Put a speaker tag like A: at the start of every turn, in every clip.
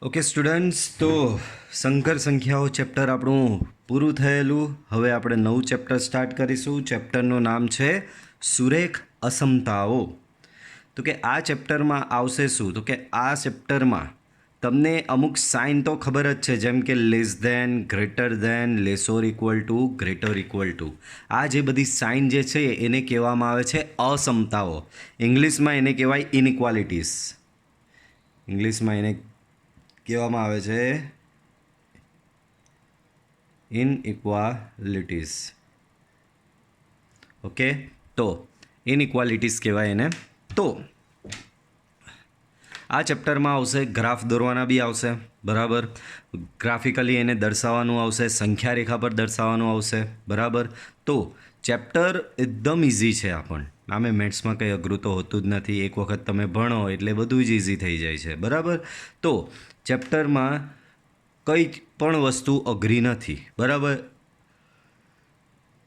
A: Okay students, તો સંકર સંખ્યાઓ ચેપ્ટર આપણું પૂરું થયેલું. હવે આપણે નવું ચેપ્ટર સ્ટાર્ટ કરીશું. ચેપ્ટરનું નામ છે સુરેખ અસમતાઓ. તો કે આ ચેપ્ટરમાં આવશે શું? તો કે આ ચેપ્ટરમાં તમને અમુક સાઇન તો ખબર જ છે, જેમ કે less than, greater than, less or equal to, greater equal to. આ જે બધી સાઇન જે છે એને કહેવામાં આવે છે અસમતાઓ. ઇંગ્લિશમાં એને કહેવાય ઇનઇક્વાલિટીઝ. ઇંગ્લિશમાં એને કહેવામાં આવે છે ઇનઇક્વાલિટીઝ. ઓકે, તો ઇનઇક્વાલિટીઝ કહેવાય એને. તો આ ચેપ્ટરમાં આવશે ગ્રાફ દોરવાના બી આવશે, બરાબર. ગ્રાફિકલી એને દર્શાવવાનું આવશે, સંખ્યા રેખા પર દર્શાવવાનું આવશે, બરાબર. તો ચેપ્ટર એકદમ ઇઝી છે. આમે મેથ્સમાં કંઈ અઘરું તો હોતું જ નથી. એક વખત તમે ભણો એટલે બધું જ ઇઝી થઈ જાય છે, બરાબર. તો ચેપ્ટરમાં કંઈ પણ વસ્તુ અઘરી નથી, બરાબર.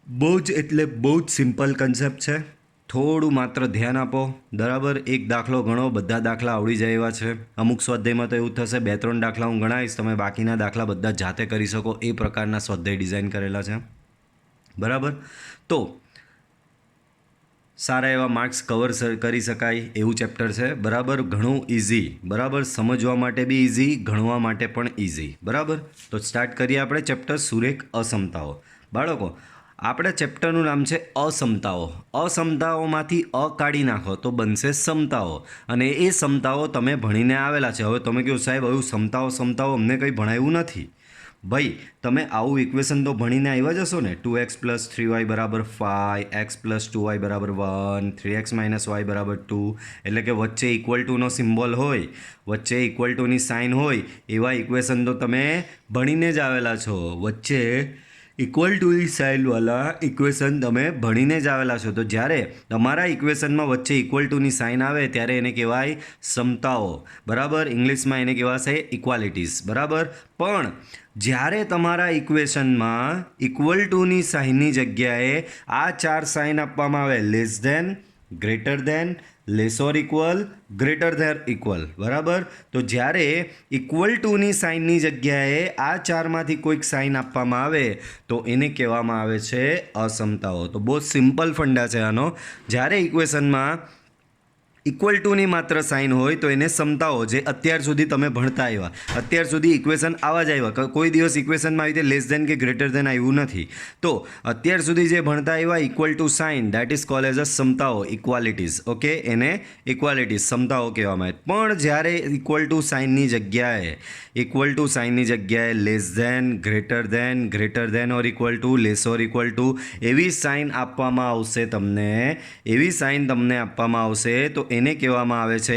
A: બહુ જ એટલે બહુ જ સિમ્પલ કન્સેપ્ટ છે. થોડું માત્ર ધ્યાન આપો, બરાબર. એક દાખલો ગણો, બધા દાખલા આવડી જાય એવા છે. અમુક સ્વાધ્યાયમાં તો એવું થશે 2-3 દાખલા હું ગણાવીશ, તમે બાકીના દાખલા બધા જાતે કરી શકો એ પ્રકારના સ્વાધ્યાય ડિઝાઇન કરેલા છે, બરાબર. તો સારા એવા માર્ક્સ કવર કરી શકાય એવું ચેપ્ટર છે, બરાબર. ઘણું ઇઝી, બરાબર. સમજવા માટે બી ઇઝી, ગણવા માટે પણ ઇઝી, બરાબર. તો સ્ટાર્ટ કરીએ આપણે ચેપ્ટર સુરેખ અસમતાઓ. બાળકો, આપણે ચેપ્ટરનું નામ છે અસમતાઓ. અસમતાઓમાંથી અ કાઢી નાખો તો બનશે સમતાઓ, અને એ સમતાઓ તમે ભણીને આવેલા છે. હવે તમે કહો સાહેબ હવે સમતાઓ અમને કંઈ ભણાવ્યું નથી. ભાઈ, તમે આવું ઇક્વેશન તો ભણીને આવ્યા જશો ને. 2x + 3y = 5, x + 2y = 1, 3x - y = 2. એટલે કે વચ્ચે ઇક્વલ ટુનો સિમ્બોલ હોય, વચ્ચે ઇક્વલ ટુની સાઇન હોય એવા ઇક્વેશન તો તમે ભણીને જ આવેલા છો. વચ્ચે ઇક્વલ ટુની સાઇનવાળા ઇક્વેશન તમે ભણીને જ આવેલા છો. તો જ્યારે તમારા ઇક્વેશનમાં વચ્ચે ઇક્વલ ટુની સાઇન આવે ત્યારે એને કહેવાય સમતાઓ, બરાબર. ઇંગ્લિશમાં એને કહેવાશે ઇક્વાલિટીઝ, બરાબર. પણ જ્યારે તમારા ઇક્વેશનમાં ઇક્વલ ટુની સાઇનની જગ્યાએ આ 4 સાઇન આપવામાં આવે, less than, greater than, less or equal, greater than equal, બરાબર. તો જ્યારે ઇક્વલ ટુની સાઇનની જગ્યાએ આ 4માંથી કોઈક સાઇન આપવામાં આવે તો એને કહેવામાં આવે છે અસમતાઓ. તો બહુ સિમ્પલ ફંડા છે આનો. જ્યારે ઇક્વેશનમાં ઇક્વલ ટુની માત્ર સાઇન હોય તો એને સમતાઓ, જે અત્યાર સુધી તમે ભણતા આવ્યા, અત્યાર સુધી ઇક્વેશન આવા જ આવ્યા. કોઈ દિવસ ઇક્વેશનમાં આવી રીતે લેસ ધેન કે ગ્રેટર ધેન આવ્યું નથી. તો અત્યાર સુધી જે ભણતા આવ્યા equal to sign, that is called as a સમતાઓ, ઇક્વાલિટીઝ. ઓકે, એને ઇક્વાલિટીઝ, સમતાઓ કહેવામાં આવે. પણ જ્યારે ઇક્વલ ટુ સાઇનની જગ્યાએ less than, greater than or equal to, less or equal to એવી સાઇન આપવામાં આવશે તમને આપવામાં આવશે તો એને કહેવામાં આવે છે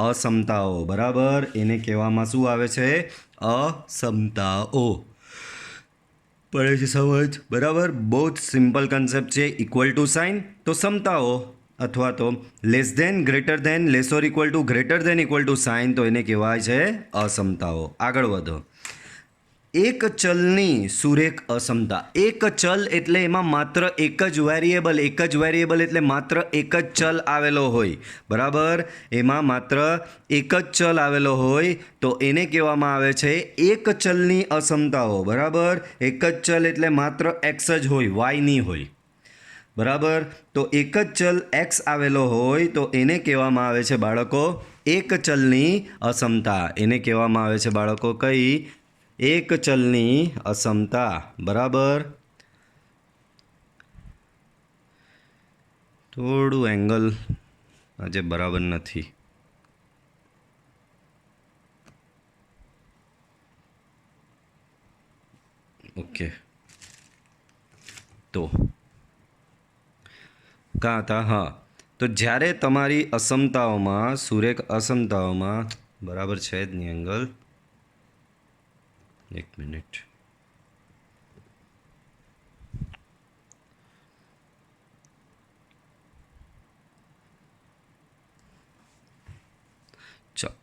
A: અસમતાઓ, બરાબર. એને કહેવામાં શું આવે છે? અસમતાઓ. પડે છે સમજ? બરાબર. બહુ જ સિમ્પલ કન્સેપ્ટ છે. ઇક્વલ ટુ સાઇન તો સમતાઓ, અથવા તો less than, greater than, less or equal to, greater than equal to sign તો એને કહેવાય છે અસમતાઓ. આગળ વધો. એક ચલની સુરેખ અસમતા. એક ચલ એટલે એમાં માત્ર એક જ વેરિયેબલ એટલે માત્ર એક જ ચલ આવેલો હોય, બરાબર. એમાં માત્ર એક જ ચલ આવેલો હોય તો એને કહેવામાં આવે છે એક ચલની અસમતાઓ, બરાબર. એક જ ચલ એટલે માત્ર એક્સ જ હોય, વાય નહીં હોય, બરાબર. તો એક જ ચલ એક્સ આવેલો હોય તો એને કહેવામાં આવે છે બાળકો એક ચલની અસમતા. એને કહેવામાં આવે છે બાળકો કઈ? એક ચલની અસમતા, બરાબર. થોડું એંગલ આજે બરાબર નથી. ઓકે, તો કાં હતા? હા, તો જ્યારે તમારી અસમતાઓમાં, સુરેખ અસમતાઓમાં, બરાબર છે જ નહીં એંગલ. એક મિનિટ.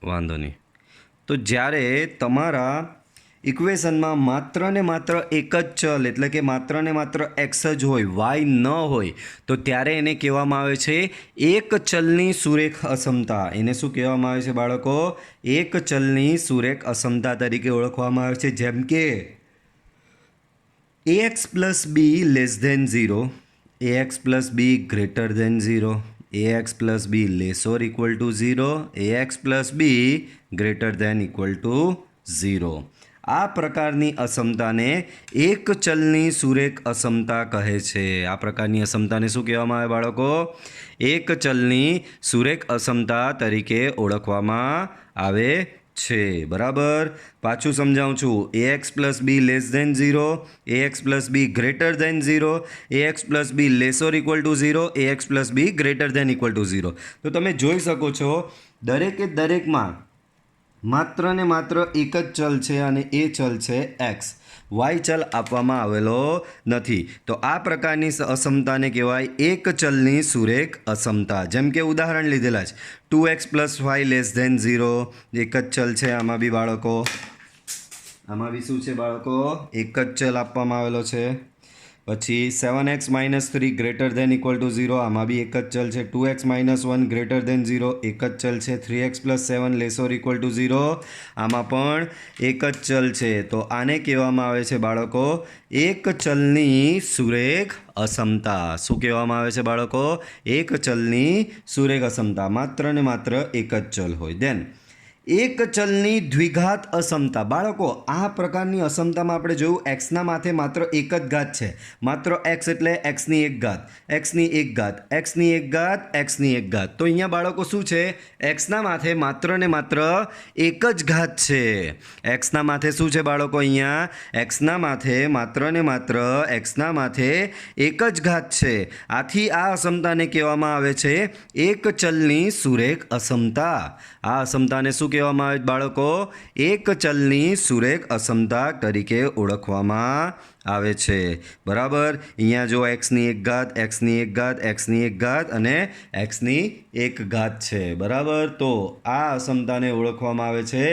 A: વાંધો નહીં. તો જ્યારે તમારા ઇક્વેશનમાં માત્ર ને માત્ર એક જ ચલ એટલે કે માત્ર ને માત્ર એક્સ જ હોય, વાય ન હોય, તો ત્યારે એને કહેવામાં આવે છે એક ચલની સુરેખ અસમતા. એને શું કહેવામાં આવે છે બાળકો? એક ચલની સુરેખ અસમતા તરીકે ઓળખવામાં આવે છે. જેમ કે ax plus b less than 0, ax plus b greater than 0, ax plus b less or equal to 0, ax plus b greater than equal to 0. આ પ્રકારની અસમતાને એક ચલની સુરેખ અસમતા કહે છે. આ પ્રકારની અસમતાને શું કહેવામાં આવે બાળકો? એક ચલની સુરેખ અસમતા તરીકે ઓળખવામાં આવે છે. બરાબર, પાછું સમજાવું છું. ax plus b less than 0, ax plus b greater than 0, ax plus b less or equal to 0, ax plus b greater than equal to 0. તો તમે જોઈ શકો છો દરેકે દરેકમાં માત્ર ને માત્ર એક જ ચલ છે અને એ ચલ છે એક્સ. વાય ચલ આપવામાં આવેલો નથી. તો આ પ્રકારની અસમતાને કહેવાય એક ચલની સુરેખ અસમતા. જેમ કે ઉદાહરણ લીધેલા છે 2x પ્લસ 5 લેસ ધેન 0, એક જ ચલ છે આમાં બી બાળકો. આમાં બી શું છે બાળકો? એક જ ચલ આપવામાં આવેલો છે. પછી 7x minus 3 greater than equal to 0, આમાં બી એક જ ચલ છે. 2x માઇનસ 1 ગ્રેટર ધેન 0, એક જ ચલ છે. 3x plus 7 less or equal to 0, આમાં પણ એક જ ચલ છે. તો આને કહેવામાં આવે છે બાળકો એક ચલની સુરેખ અસમતા. શું કહેવામાં આવે છે બાળકો? એક ચલની સુરેખ અસમતા. માત્ર ને માત્ર એક જ ચલ હોય. દેન એક ચલની દ્વિઘાત અસમતા. બાળકો આ પ્રકારની અસમતામાં આપણે જોયું એક્સના માથે માત્ર એક જ ઘાત છે. માત્ર એક્સ એટલે એક્સની એક ઘાત, એક્સની એક ઘાત, એક્સની એક ઘાત, એક્સની એક ઘાત. તો અહીંયા બાળકો શું છે? એક્સના માથે માત્ર ને માત્ર એક જ ઘાત છે. એક્સના માથે શું છે બાળકો? અહીંયા એક્સના માથે માત્ર ને માત્ર એક્સના માથે એક જ ઘાત છે. આથી આ અસમતાને કહેવામાં આવે છે એક ચલની સુરેખ અસમતા. આ અસમતાને શું કહેવામાં આવે બાળકો? એક ચલની સુરેખ અસમતા તરીકે ઓળખવામાં આવે છે. બરાબર, અહીંયા જો એક્સની એક ઘાત, એક્સની એક ઘાત, એક્સની એક ઘાત અને એક્સની એક ઘાત છે. બરાબર, તો આ અસમતાને ઓળખવામાં આવે છે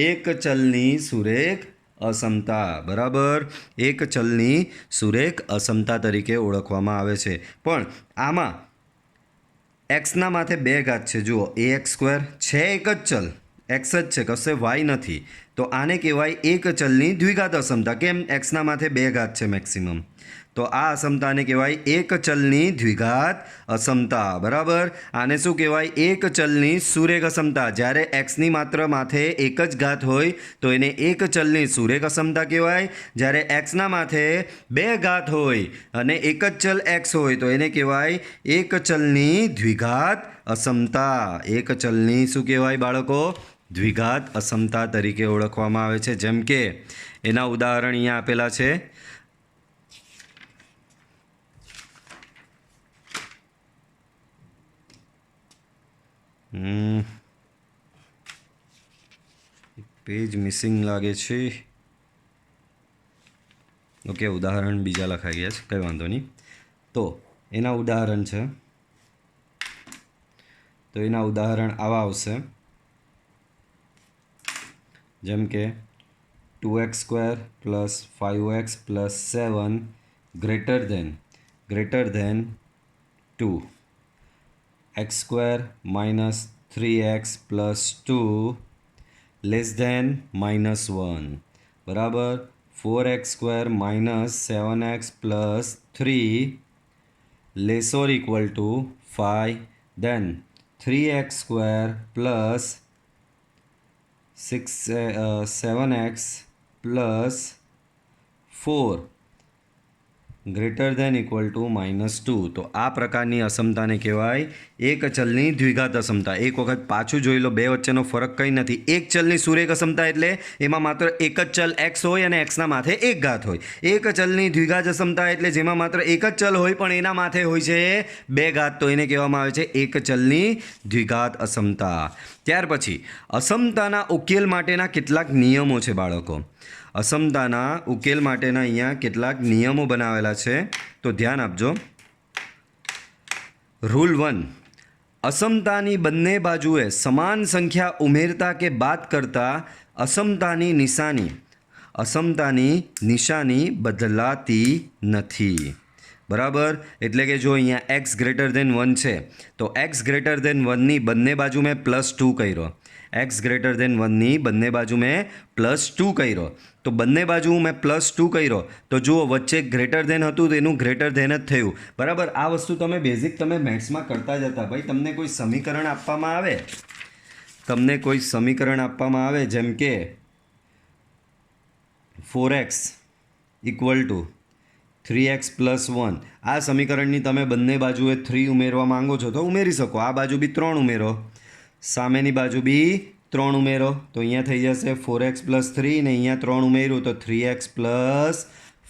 A: એક ચલની સુરેખ અસમતા. બરાબર, એક ચલની સુરેખ અસમતા તરીકે ઓળખવામાં આવે છે. પણ આમાં એક્સના માથે બે ઘાત છે. જુઓ ax સ્ક્વેર છે, એક જ ચલ એક્સ જ છે, કશે વાય નથી. તો આને કહેવાય એક ચલની દ્વિઘાત અસમતા. કેમ? એક્સના માથે બે ઘાત છે મેક્સિમમ. તો આ અસમતાને કહેવાય એક ચલની દ્વિઘાત અસમતા. બરાબર, આને શું કહેવાય? એક ચલની સુરેખ અસમતા. જ્યારે એક્સની માત્ર માથે એક જ ઘાત હોય તો એને એક ચલની સુરેખ અસમતા કહેવાય. જ્યારે એક્સના માથે બે ઘાત હોય અને એક જ ચલ એક્સ હોય તો એને કહેવાય એક ચલની દ્વિઘાત અસમતા. એક ચલની શું કહેવાય બાળકો? દ્વિઘાત અસમતા તરીકે ઓળખવામાં આવે છે. જેમ કે એના ઉદાહરણ અહીંયા આપેલા છે. પેજ મિસિંગ લાગે છે. ઓકે, ઉદાહરણ બીજા લખાઈ ગયા છે, કંઈ વાંધો નહીં. તો એના ઉદાહરણ છે. તો એના ઉદાહરણ આવા આવશે. જેમ કે 2x square plus 5x plus 7 greater than 2, x square minus 3x plus 2 less than -1. બરાબર, 4x square minus 7x plus 3 less or equal to 5. Then 3x square plus 7x plus 4 greater than equal to -2. તો આ પ્રકારની અસમતાને કહેવાય એક ચલની દ્વિઘાત અસમતા. એક વખત પાછું જોઈ લો, બે વચ્ચેનો ફરક કંઈ નથી. એક ચલની સુરેખ અસમતા એટલે એમાં માત્ર એક જ ચલ એક્સ હોય અને એક્સના માથે એક ઘાત હોય. એક ચલની દ્વિઘાત અસમતા એટલે જેમાં માત્ર એક જ ચલ હોય પણ એના માથે હોય છે બે ઘાત. તો એને કહેવામાં આવે છે એક ચલની દ્વિઘાત અસમતા. ત્યાર પછી અસમતાના ઉકેલ માટેના કેટલાક નિયમો છે બાળકો. અસમતાના ઉકેલ માટેના અહીંયા કેટલાક નિયમો બનાવેલા છે, તો ધ્યાન આપજો. રૂલ 1, અસમતાની બંને બાજુએ સમાન સંખ્યા ઉમેરતા કે બાદ કરતા અસમતાની નિશાની અસમતાની નિશાની બદલાતી નથી. બરાબર, એટલે કે જો અહીંયા એક્સ ગ્રેટર ધેન 1 છે તો એક્સ ગ્રેટર ધેન 1ની બંને બાજુ મેં +2 કર્યો. એક્સ ગ્રેટર ધેન 1ની બંને બાજુ મેં +2 કર્યો. તો બંને બાજુ મેં +2 કર્યો તો જુઓ વચ્ચે ગ્રેટર ધેન હતું તો એનું ગ્રેટર ધેન જ થયું. બરાબર, આ વસ્તુ તમે બેઝિક તમે મેથ્સમાં કરતા જ હતા. ભાઈ તમને કોઈ સમીકરણ આપવામાં આવે જેમ કે 4x = 3x + 1, આ સમીકરણની તમે બંને બાજુએ 3 ઉમેરવા માંગો છો તો ઉમેરી શકો. આ બાજુ બી 3 ઉમેરો, સામેની બાજુ બી 3 ઉમેરો, તો અહીંયા થઈ જશે 4x + 3 ને અહીંયા 3 ઉમેર્યું તો 3x +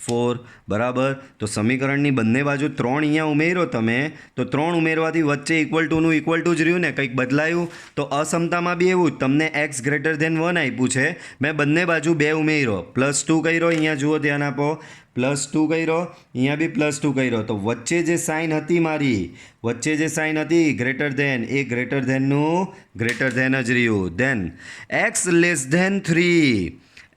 A: 4. બરાબર, તો સમીકરણની બંને બાજુ 3 અહીંયા ઉમેરો તમે તો 3 ઉમેરવાથી વચ્ચે =નું = જ રહ્યું ને, કંઈક બદલાયું. તો અસમતામાં બી એવું જ, તમને x ગ્રેટર ધેન 1 આપ્યું છે, મેં બંને બાજુ 2 ઉમેર્યો, +2 કર્યો, અહીંયા જુઓ ધ્યાન આપો, +2 કર્યો, અહીંયા બી +2 કર્યો, તો વચ્ચે જે સાઇન હતી ગ્રેટર ધેન, એ ગ્રેટર ધેનનું ગ્રેટર ધેન જ રહ્યું. ધેન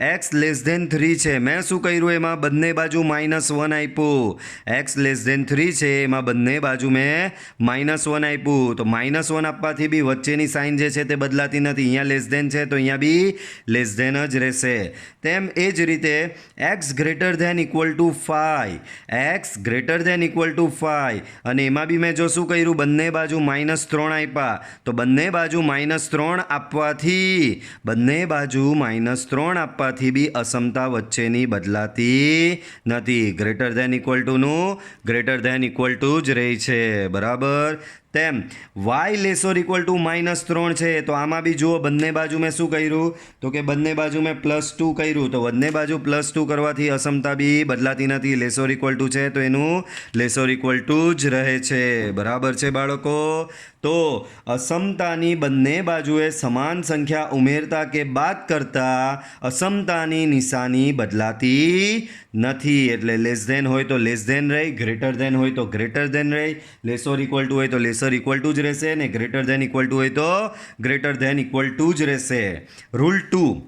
A: x <3 છે, મેં શું કર્યું, એમાં બંને બાજુ -1 આપ્યું. x <3 છે, એમાં બંને બાજુ મેં -1 આપ્યું. તો -1 આપવાથી બી વચ્ચેની સાઇન જે છે તે બદલાતી નથી. અહીંયા લેસ ધેન છે તો અહીંયા બી લેસ ધેન જ રહેશે. તેમ એ જ રીતે x ગ્રેટર ધેન = 5, અને એમાં બી મેં જો શું કર્યું, બંને બાજુ -3 આપ્યા. તો બંને બાજુ -3 આપવાથી બી અસમતા વચ્ચેની બદલાતી નથી. ગ્રેટર ધેન = નું ગ્રેટર ધેન = જ રહી છે. બરાબર, તેમ y < -3 છે, તો આમાં બી જુઓ બંને બાજુ મેં શું કર્યું, તો કે બંને બાજુ મેં +2 કર્યું. તો બંને બાજુ +2 કરવાથી અસમતા બી બદલાતી નથી. < છે તો એનું < જ રહે છે. બરાબર છે બાળકો, તો અસમતાની બંને બાજુએ સમાન સંખ્યા ઉમેરતા કે બાદ કરતા અસમતાની નિશાની બદલાતી નથી. એટલે લેસ ધેન હોય તો લેસ ધેન રહી, ગ્રેટર ધેન હોય તો ગ્રેટર ધેન રહી, < હોય તો < જ રહેશે, ને ગ્રેટર ધેન = હોય તો ગ્રેટર ધેન = જ રહેશે. રૂલ 2,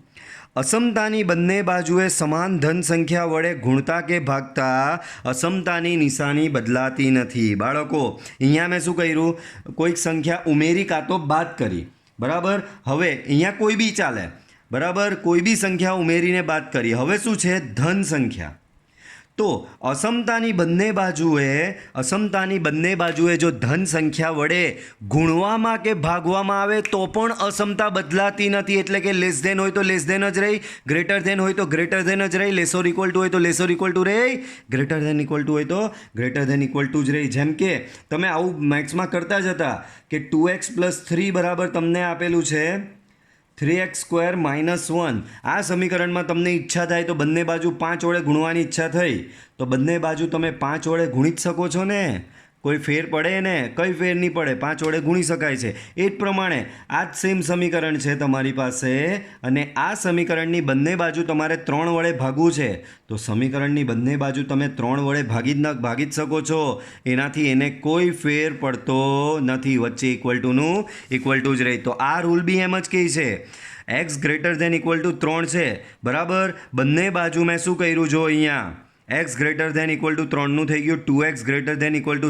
A: અસમતાની બંને બાજુએ સમાન ધન સંખ્યા વડે ગુણતા કે ભાગતા અસમતાની નિશાની બદલાતી નથી. બાળકો, અહીંયા મેં શું કર્યું, કોઈક સંખ્યા ઉમેરી કાં તો બાદ કરી. બરાબર, હવે અહીંયા કોઈ બી ચાલે. બરાબર, કોઈ બી સંખ્યા ઉમેરીને બાદ કરી. હવે શું છે, ધન સંખ્યા. તો અસમતાની બંને બાજુએ જો ધન સંખ્યા વડે ગુણવામાં કે ભાગવામાં આવે તો પણ અસમતા બદલાતી નથી. એટલે કે લેસ ધેન હોય તો લેસ ધેન જ રહી, ગ્રેટર ધેન હોય તો ગ્રેટર ધેન જ રહી, < હોય તો < રહી, ગ્રેટર ધેન = હોય તો ગ્રેટર ધેન = જ રહી. જેમ કે તમે આવું મેથ્સમાં કરતા જ હતા કે 2x + 3 બરાબર તમને આપેલું છે 3x² - 1. આ સમીકરણમાં તમને ઈચ્છા થાય તો બંને બાજુ 5 વડે ગુણવાની ઈચ્છા થઈ તો બંને બાજુ તમે 5 વડે ગુણી જ શકો છો ને. કોઈ ફેર પડે ને? કંઈ ફેર નહીં પડે, 5 વડે ગુણી શકાય છે. એ જ પ્રમાણે આ જ સેમ સમીકરણ છે તમારી પાસે, અને આ સમીકરણની બંને બાજુ તમારે 3 વડે ભાગવું છે. તો સમીકરણની બંને બાજુ તમે 3 વડે ભાગી જ શકો છો. એનાથી એને કોઈ ફેર પડતો નથી, વચ્ચે = નું = જ રહે. તો આ રૂલ બી એમ જ કહે છે, x < = 3 છે. બરાબર, બંને બાજુ મેં શું કર્યું, જો અહીંયા x < = 3નું થઈ ગયું, 2x < =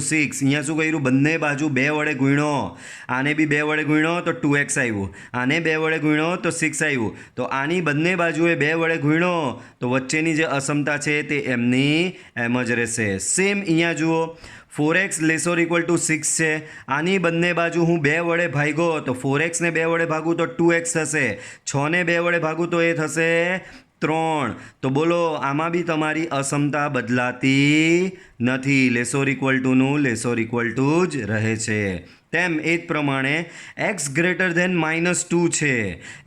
A: 6. અહીંયા શું કર્યું, બંને બાજુ 2 વડે ગુણ્યો. આને બી 2 વડે ગુણ્યો તો 2x આવ્યું, આને 2 વડે ગુણ્યો તો 6 આવ્યું. તો આની બંને બાજુએ 2 વડે ગુણ્યો તો વચ્ચેની જે અસમતા છે તે એમની એમ જ રહેશે. સેમ અહીંયા જુઓ, 4x < 6 છે, આની બંને બાજુ હું 2 વડે ભાગ્યો તો 4x ને 2 વડે ભાગું તો 2x થશે, 6 ને 2 વડે ભાગું તો એ થશે 3. તો બોલો, આમાં બી તમારી અસમતા બદલાતી નથી. < નું < જ રહે છે. તેમ એ જ પ્રમાણે x < -2 છે,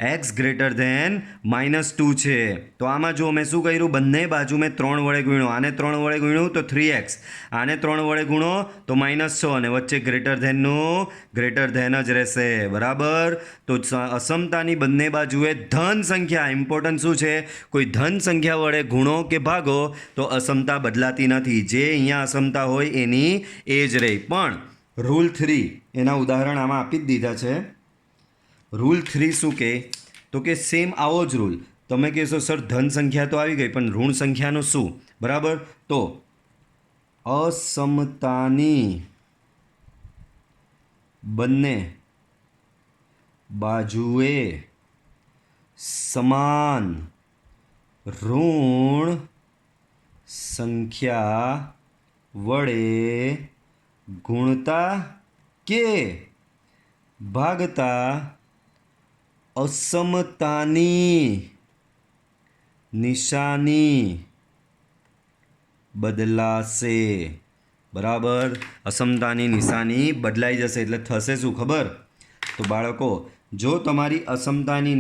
A: x < -2 છે. તો આમાં જો મેં શું કર્યું, બંને બાજુ મેં 3 વડે ગુણ્યો. આને 3 વડે ગુણ્યું તો 3x, આને 3 વડે ગુણો તો -6, અને વચ્ચે ગ્રેટર ધેનનું ગ્રેટર ધેન જ રહેશે. બરાબર, તો અસમતાની બંને બાજુએ ધન સંખ્યા, ઇમ્પોર્ટન્ટ શું છે, કોઈ ધન સંખ્યા વડે ગુણો કે ભાગો તો અસમતા બદલાતી નથી. જે અહીંયા અસમતા હોય એની એ જ રહી. પણ રૂલ 3 એના ઉદાહરણ આમાં આપી જ દીધા છે. રૂલ 3 શું કહે, તો કે સેમ આવો જ રૂલ, તમે કહેશો સર ધન સંખ્યા તો આવી ગઈ પણ ઋણ સંખ્યાનું શું? બરાબર, તો અસમતાની બંને બાજુએ સમાન ઋણ સંખ્યા વડે ગુણતા કે ભાગતા અસમતાની નિશાની બદલાશે. બરાબર, અસમતાની નિશાની બદલાઈ જશે એટલે થશે શું ખબર? તો બાળકો, જો તમારી અસમતાની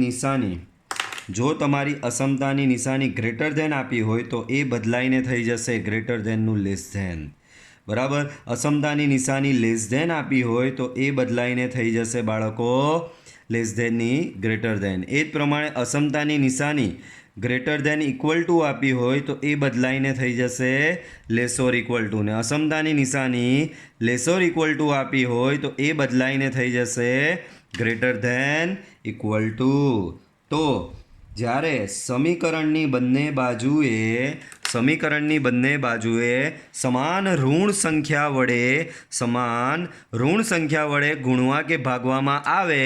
A: નિશાની ગ્રેટર ધેન આપી હોય તો એ બદલાઈને થઈ જશે ગ્રેટર ધેનનું લેસ ધેન. બરાબર, અસમતાની નિશાની લેસ ધેન આપી હોય તો એ બદલાઈને થઈ જશે બાળકો લેસ ધેનની ગ્રેટર ધેન. એ જ પ્રમાણે અસમતાની નિશાની ગ્રેટર ધેન ઇક્વલ ટુ આપી હોય તો એ બદલાઈને થઈ જશે લેસોર ઇક્વલ ટુ. ને અસમતાની નિશાની લેસોર ઇક્વલ ટુ આપી હોય તો એ બદલાઈને થઈ જશે ગ્રેટર ધેન ઇક્વલ ટુ. તો જ્યારે સમીકરણની બંને બાજુએ સમાન ઋણ સંખ્યા વડે ગુણવા કે ભાગવામાં આવે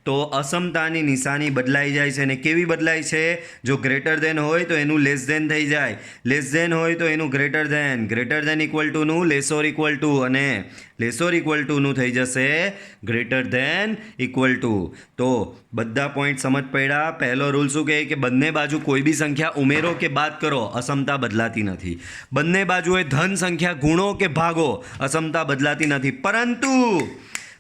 A: તો અસમતાની નિશાની બદલાઈ જાય છે. અને કેવી બદલાય છે? જો ગ્રેટર ધેન હોય તો એનું લેસ ધેન થઈ જાય, લેસ ધેન હોય તો એનું ગ્રેટર ધેન ઇક્વલ ટુનું લેસોર ઇક્વલ ટુ, અને લેસોર ઇક્વલ ટુનું થઈ જશે ગ્રેટર ધેન ઇક્વલ ટુ. તો બધા પોઈન્ટ સમજ પડ્યા? પહેલો રૂલ શું કહે કે બંને બાજુ કોઈ બી સંખ્યા ઉમેરો કે બાદ કરો, અસમતા બદલાતી નથી. બંને બાજુએ ધન સંખ્યા ગુણો કે ભાગો, અસમતા બદલાતી નથી. પરંતુ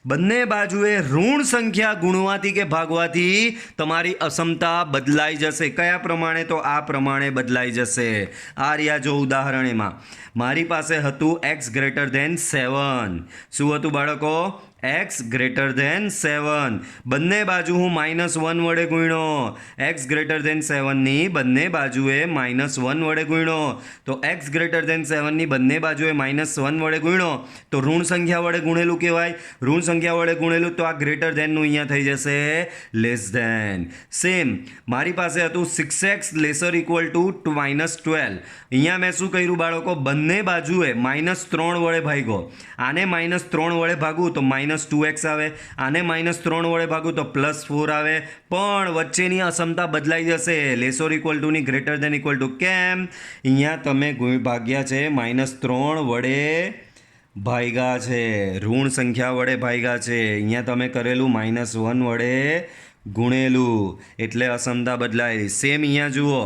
A: બંને બાજુએ ઋણ સંખ્યા ગુણવાથી કે ભાગવાથી તમારી અસમતા બદલાઈ જશે. કયા પ્રમાણે? તો આ પ્રમાણે બદલાઈ જશે. આ રહ્યા જો ઉદાહરણ, એમાં મારી પાસે હતું x ગ્રેટર ધેન 7. શું હતું બાળકો? x greater than 7. બંને બાજુ હું -1 વડે ગુણ્યો. x ગ્રેટર ધેન 7ની બંને બાજુએ -1 વડે ગુણ્યો. તો x ગ્રેટર ધેન 7ની બંને બાજુએ -1 વડે ગુણ્યો તો ઋણ સંખ્યા વડે ગુણેલું કહેવાય. ઋણ સંખ્યા વડે ગુણેલું તો આ ગ્રેટર ધેનનું અહીંયા થઈ જશે લેસ ધેન. સેમ મારી પાસે હતું 6x લેસર ઇક્વલ ટુ -12. અહીંયા મેં શું કર્યું બાળકો? બંને બાજુએ -3 વડે ભાગ્યો. આને -3 વડે ભાગું તો -2x આવે, આને -3 વડે ભાગું તો +4 આવે. પણ વચ્ચેની અસમતા બદલાઈ જશે લેસોર ઇક્વલ ટુની ગ્રેટર ધેન ઇક્વલ ટુ. કેમ? અહીંયા તમે ભાગ્યા છે -3 વડે ભાગ્યા છે, ઋણ સંખ્યા વડે ભાગ્યા છે. અહીંયા તમે કરેલું -1 વડે ગુણેલું એટલે અસમતા બદલાય. સેમ અહીંયા જુઓ,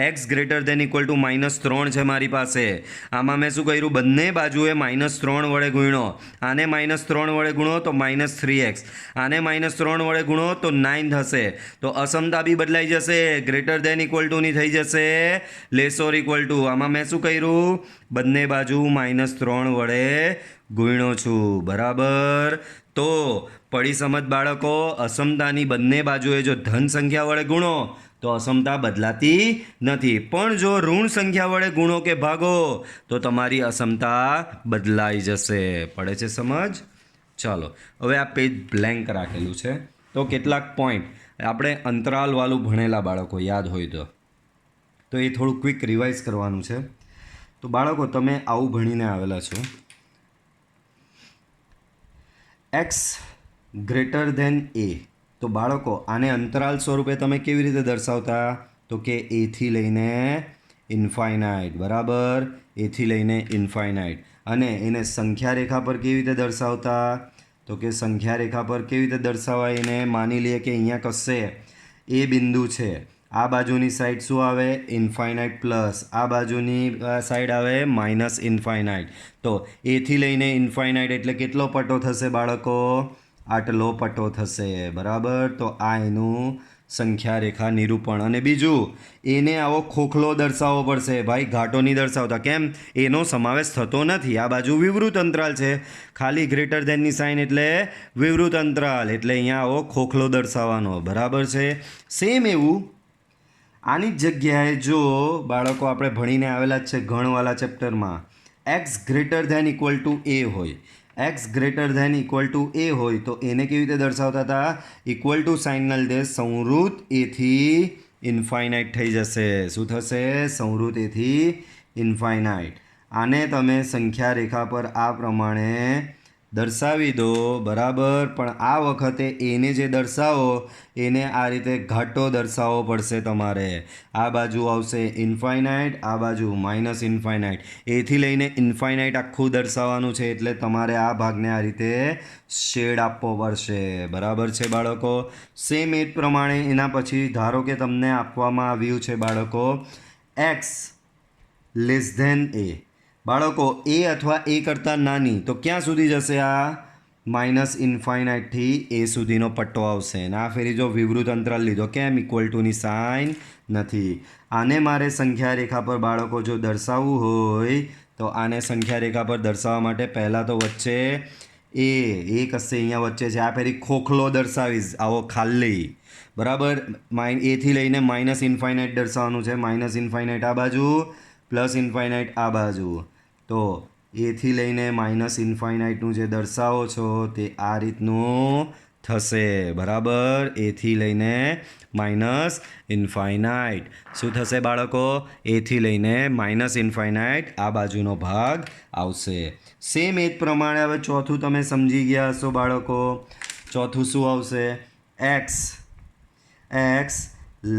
A: x greater than equal to -3 છે મારી પાસે. આમાં મેં શું કર્યું? બંને બાજુએ -3 વડે ગુણ્યો. આને -3 વડે ગુણો તો -3x, આને -3 વડે ગુણો તો 9 થશે. તો અસમતા બી બદલાઈ જશે, ગ્રેટર ધેન ઇક્વલ ટુની થઈ જશે લેસોર ઇક્વલ ટુ. આમાં મેં શું કર્યું? બંને બાજુ -3 વડે ગુણ્યો છું. બરાબર, તો પડી સમજ બાળકો? અસમતાની બંને બાજુએ જો ધન સંખ્યા વડે ગુણો તો અસમતા બદલાતી નથી, પણ જો ઋણ સંખ્યા વડે ગુણો કે ભાગો તો તમારી અસમતા બદલાઈ જશે. પડે છે સમજ? ચાલો, હવે આ પેજ બ્લેન્ક રાખેલું છે તો કેટલાક પોઈન્ટ આપણે અંતરાલવાળું ભણેલા બાળકો યાદ હોય તો એ થોડું ક્વિક રિવાઇઝ કરવાનું છે. તો બાળકો, તમે આવું ભણીને આવેલા છો, x ગ્રેટર ધેન a. તો બાળકો, આને અંતરાલ સ્વરૂપે તમે કેવી રીતે દર્શાવતા? તો કે a થી લઈને ઇન્ફાઇનાઇટ. બરાબર, a થી લઈને ઇન્ફાઇનાઇટ. અને એને સંખ્યા રેખા પર કેવી રીતે દર્શાવતા? તો કે સંખ્યા રેખા પર કેવી રીતે દર્શાવાય? એને માની લઈએ કે અહીંયા કશે એ બિંદુ છે, આ બાજુની સાઈડ શું આવે? ઇન્ફાઇનાઇટ પ્લસ, આ બાજુની સાઈડ આવે -ઇન્ફાઇનાઇટ. તો a થી લઈને ઇન્ફાઇનાઇટ એટલે કેટલો પટ્ટો થશે બાળકો? આટલો પટ્ટો થશે. બરાબર, તો આ એનું સંખ્યા રેખા નિરૂપણ. અને બીજું, એને આવો ખોખલો દર્શાવવો પડશે ભાઈ, ઘાટો નહીં દર્શાવતા. કેમ? એનો સમાવેશ થતો નથી. આ બાજુ વિવૃત અંતરાલ છે, ખાલી ગ્રેટર ધેનની સાઇન એટલે વિવૃત અંતરાલ, એટલે અહીંયા આવો ખોખલો દર્શાવવાનો. બરાબર છે? સેમ એવું આની જ જગ્યાએ જો બાળકો આપણે ભણીને આવેલા જ છે ગણવાલા ચેપ્ટરમાં, x greater than equal to a હોય, x greater than equal to a હોય તો એને કેવી રીતે દર્શાવતા હતા? ઇક્વલ ટુ સાઇનલ ડેશ સંવૃત a થી ઇન્ફાઇનાઇટ થઈ જશે. શું થશે? સંવૃત એથી ઇન્ફાઇનાઇટ. આને તમે સંખ્યા રેખા પર આ પ્રમાણે દર્શાવી દો, બરાબર. પણ આ વખતે એને જે દર્શાવો એને આ રીતે ઘાટો દર્શાવવો પડશે તમારે. આ બાજુ આવશે ઇન્ફાઇનાઇટ, આ બાજુ માઇનસ ઇન્ફાઇનાઇટ. એથી લઈને ઇન્ફાઇનાઇટ આખું દર્શાવવાનું છે, એટલે તમારે આ ભાગને આ રીતે શેડ આપવો પડશે. બરાબર છે બાળકો? સેમ એ જ પ્રમાણે એના પછી ધારો કે તમને આપવામાં આવ્યું છે બાળકો એક્સ લેસ ધેન એ. બાળકો એ અથવા એ કરતાં નાની, તો ક્યાં સુધી જશે? આ માઇનસ ઇન્ફાઇનાઇટથી એ સુધીનો પટ્ટો આવશે. અને આ ફેરી જો વિવૃત અંતરાલ લીધો, કેમ? ઇક્વલ ટુની સાઇન નથી. આને મારે સંખ્યા રેખા પર બાળકો જો દર્શાવવું હોય તો આને સંખ્યા રેખા પર દર્શાવવા માટે પહેલાં તો વચ્ચે એ કશે અહીંયા વચ્ચે છે. આ ફેરી ખોખલો દર્શાવીશ, આવો ખાલી. બરાબર? એથી લઈને માઇનસ ઇન્ફાઇનાઇટ દર્શાવવાનું છે. માઇનસ ઇન્ફાઇનાઇટ આ બાજુ, પ્લસ ઇન્ફાઇનાઇટ આ બાજુ. તો એથી લઈને માઇનસ ઇન્ફાઇનાઇટનું જે દર્શાવો છો તે આ રીતનું થશે. બરાબર? એથી લઈને માઇનસ ઇન્ફાઇનાઇટ. શું થશે બાળકો? એથી લઈને માઇનસ ઇન્ફાઇનાઇટ આ બાજુનો ભાગ આવશે. સેમ એ જ પ્રમાણે હવે ચોથું તમે સમજી ગયા હશો બાળકો. ચોથું શું આવશે? એક્સ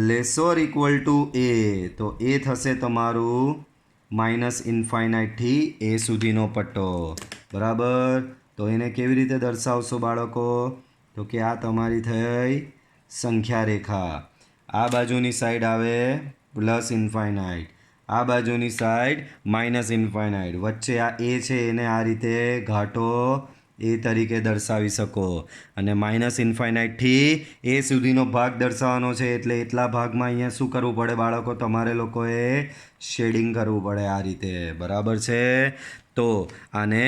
A: લેસોર ઇક્વલ ટુ એ. તો એ થશે તમારું માઇનસ ઇન્ફાઇનાઇટથી એ સુધીનો પટ્ટો. બરાબર? તો એને કેવી રીતે દર્શાવશો બાળકો? તો કે આ તમારી થઈ સંખ્યા રેખા. આ બાજુની સાઈડ આવે પ્લસ ઇન્ફાઇનાઇટ, આ બાજુની સાઈડ માઇનસ ઇન્ફાઇનાઇટ. વચ્ચે આ એ છે એને આ રીતે ઘાટો એ તરીકે દર્શાવી શકો. અને માઇનસ ઇન્ફાઇનાઇટથી એ સુધીનો ભાગ દર્શાવવાનો છે, એટલે એટલા ભાગમાં અહીંયા શું કરવું પડે બાળકો? તમારે લોકોએ શેડિંગ કરવું પડે આ રીતે. બરાબર છે? તો આને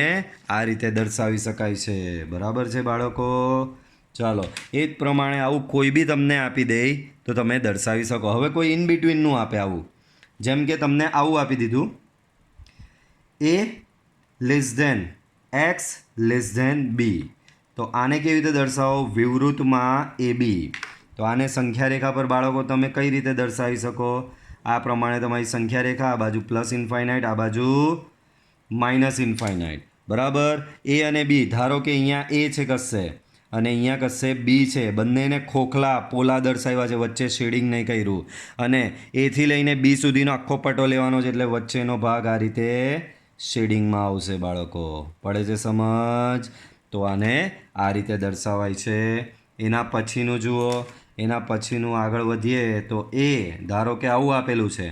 A: આ રીતે દર્શાવી શકાય છે. બરાબર છે બાળકો? ચાલો, એ જ પ્રમાણે આવું કોઈ બી તમને આપી દે તો તમે દર્શાવી શકો. હવે કોઈ ઇન બિટવીનનું આપે આવું, જેમ કે તમને આવું આપી દીધું એ less than x less than b. તો આને કેવી રીતે દર્શાવો? વિવૃતમાં એ બી. તો આને સંખ્યા રેખા પર બાળકો તમે કઈ રીતે દર્શાવી શકો? આ પ્રમાણે તમારી સંખ્યા રેખા, આ બાજુ પ્લસ ઇન્ફાઇનાઇટ, આ બાજુ માઇનસ ઇન્ફાઇનાઇટ. બરાબર? એ અને બી. ધારો કે અહીંયા એ છે કશે અને અહીંયા કશે બી છે. બંનેને ખોખલા પોલા દર્શાવ્યા છે, વચ્ચે શેડિંગ નહીં કર્યું. અને એથી લઈને બી સુધીનો આખો પટ્ટો લેવાનો છે, એટલે વચ્ચેનો ભાગ આ રીતે શેડિંગમાં આવશે બાળકો. પડે છે સમજ? તો આને આ રીતે દર્શાવાય છે. એના પછીનું જુઓ. એના પછીનું આગળ વધીએ તો એ ધારો કે આવું આપેલું છે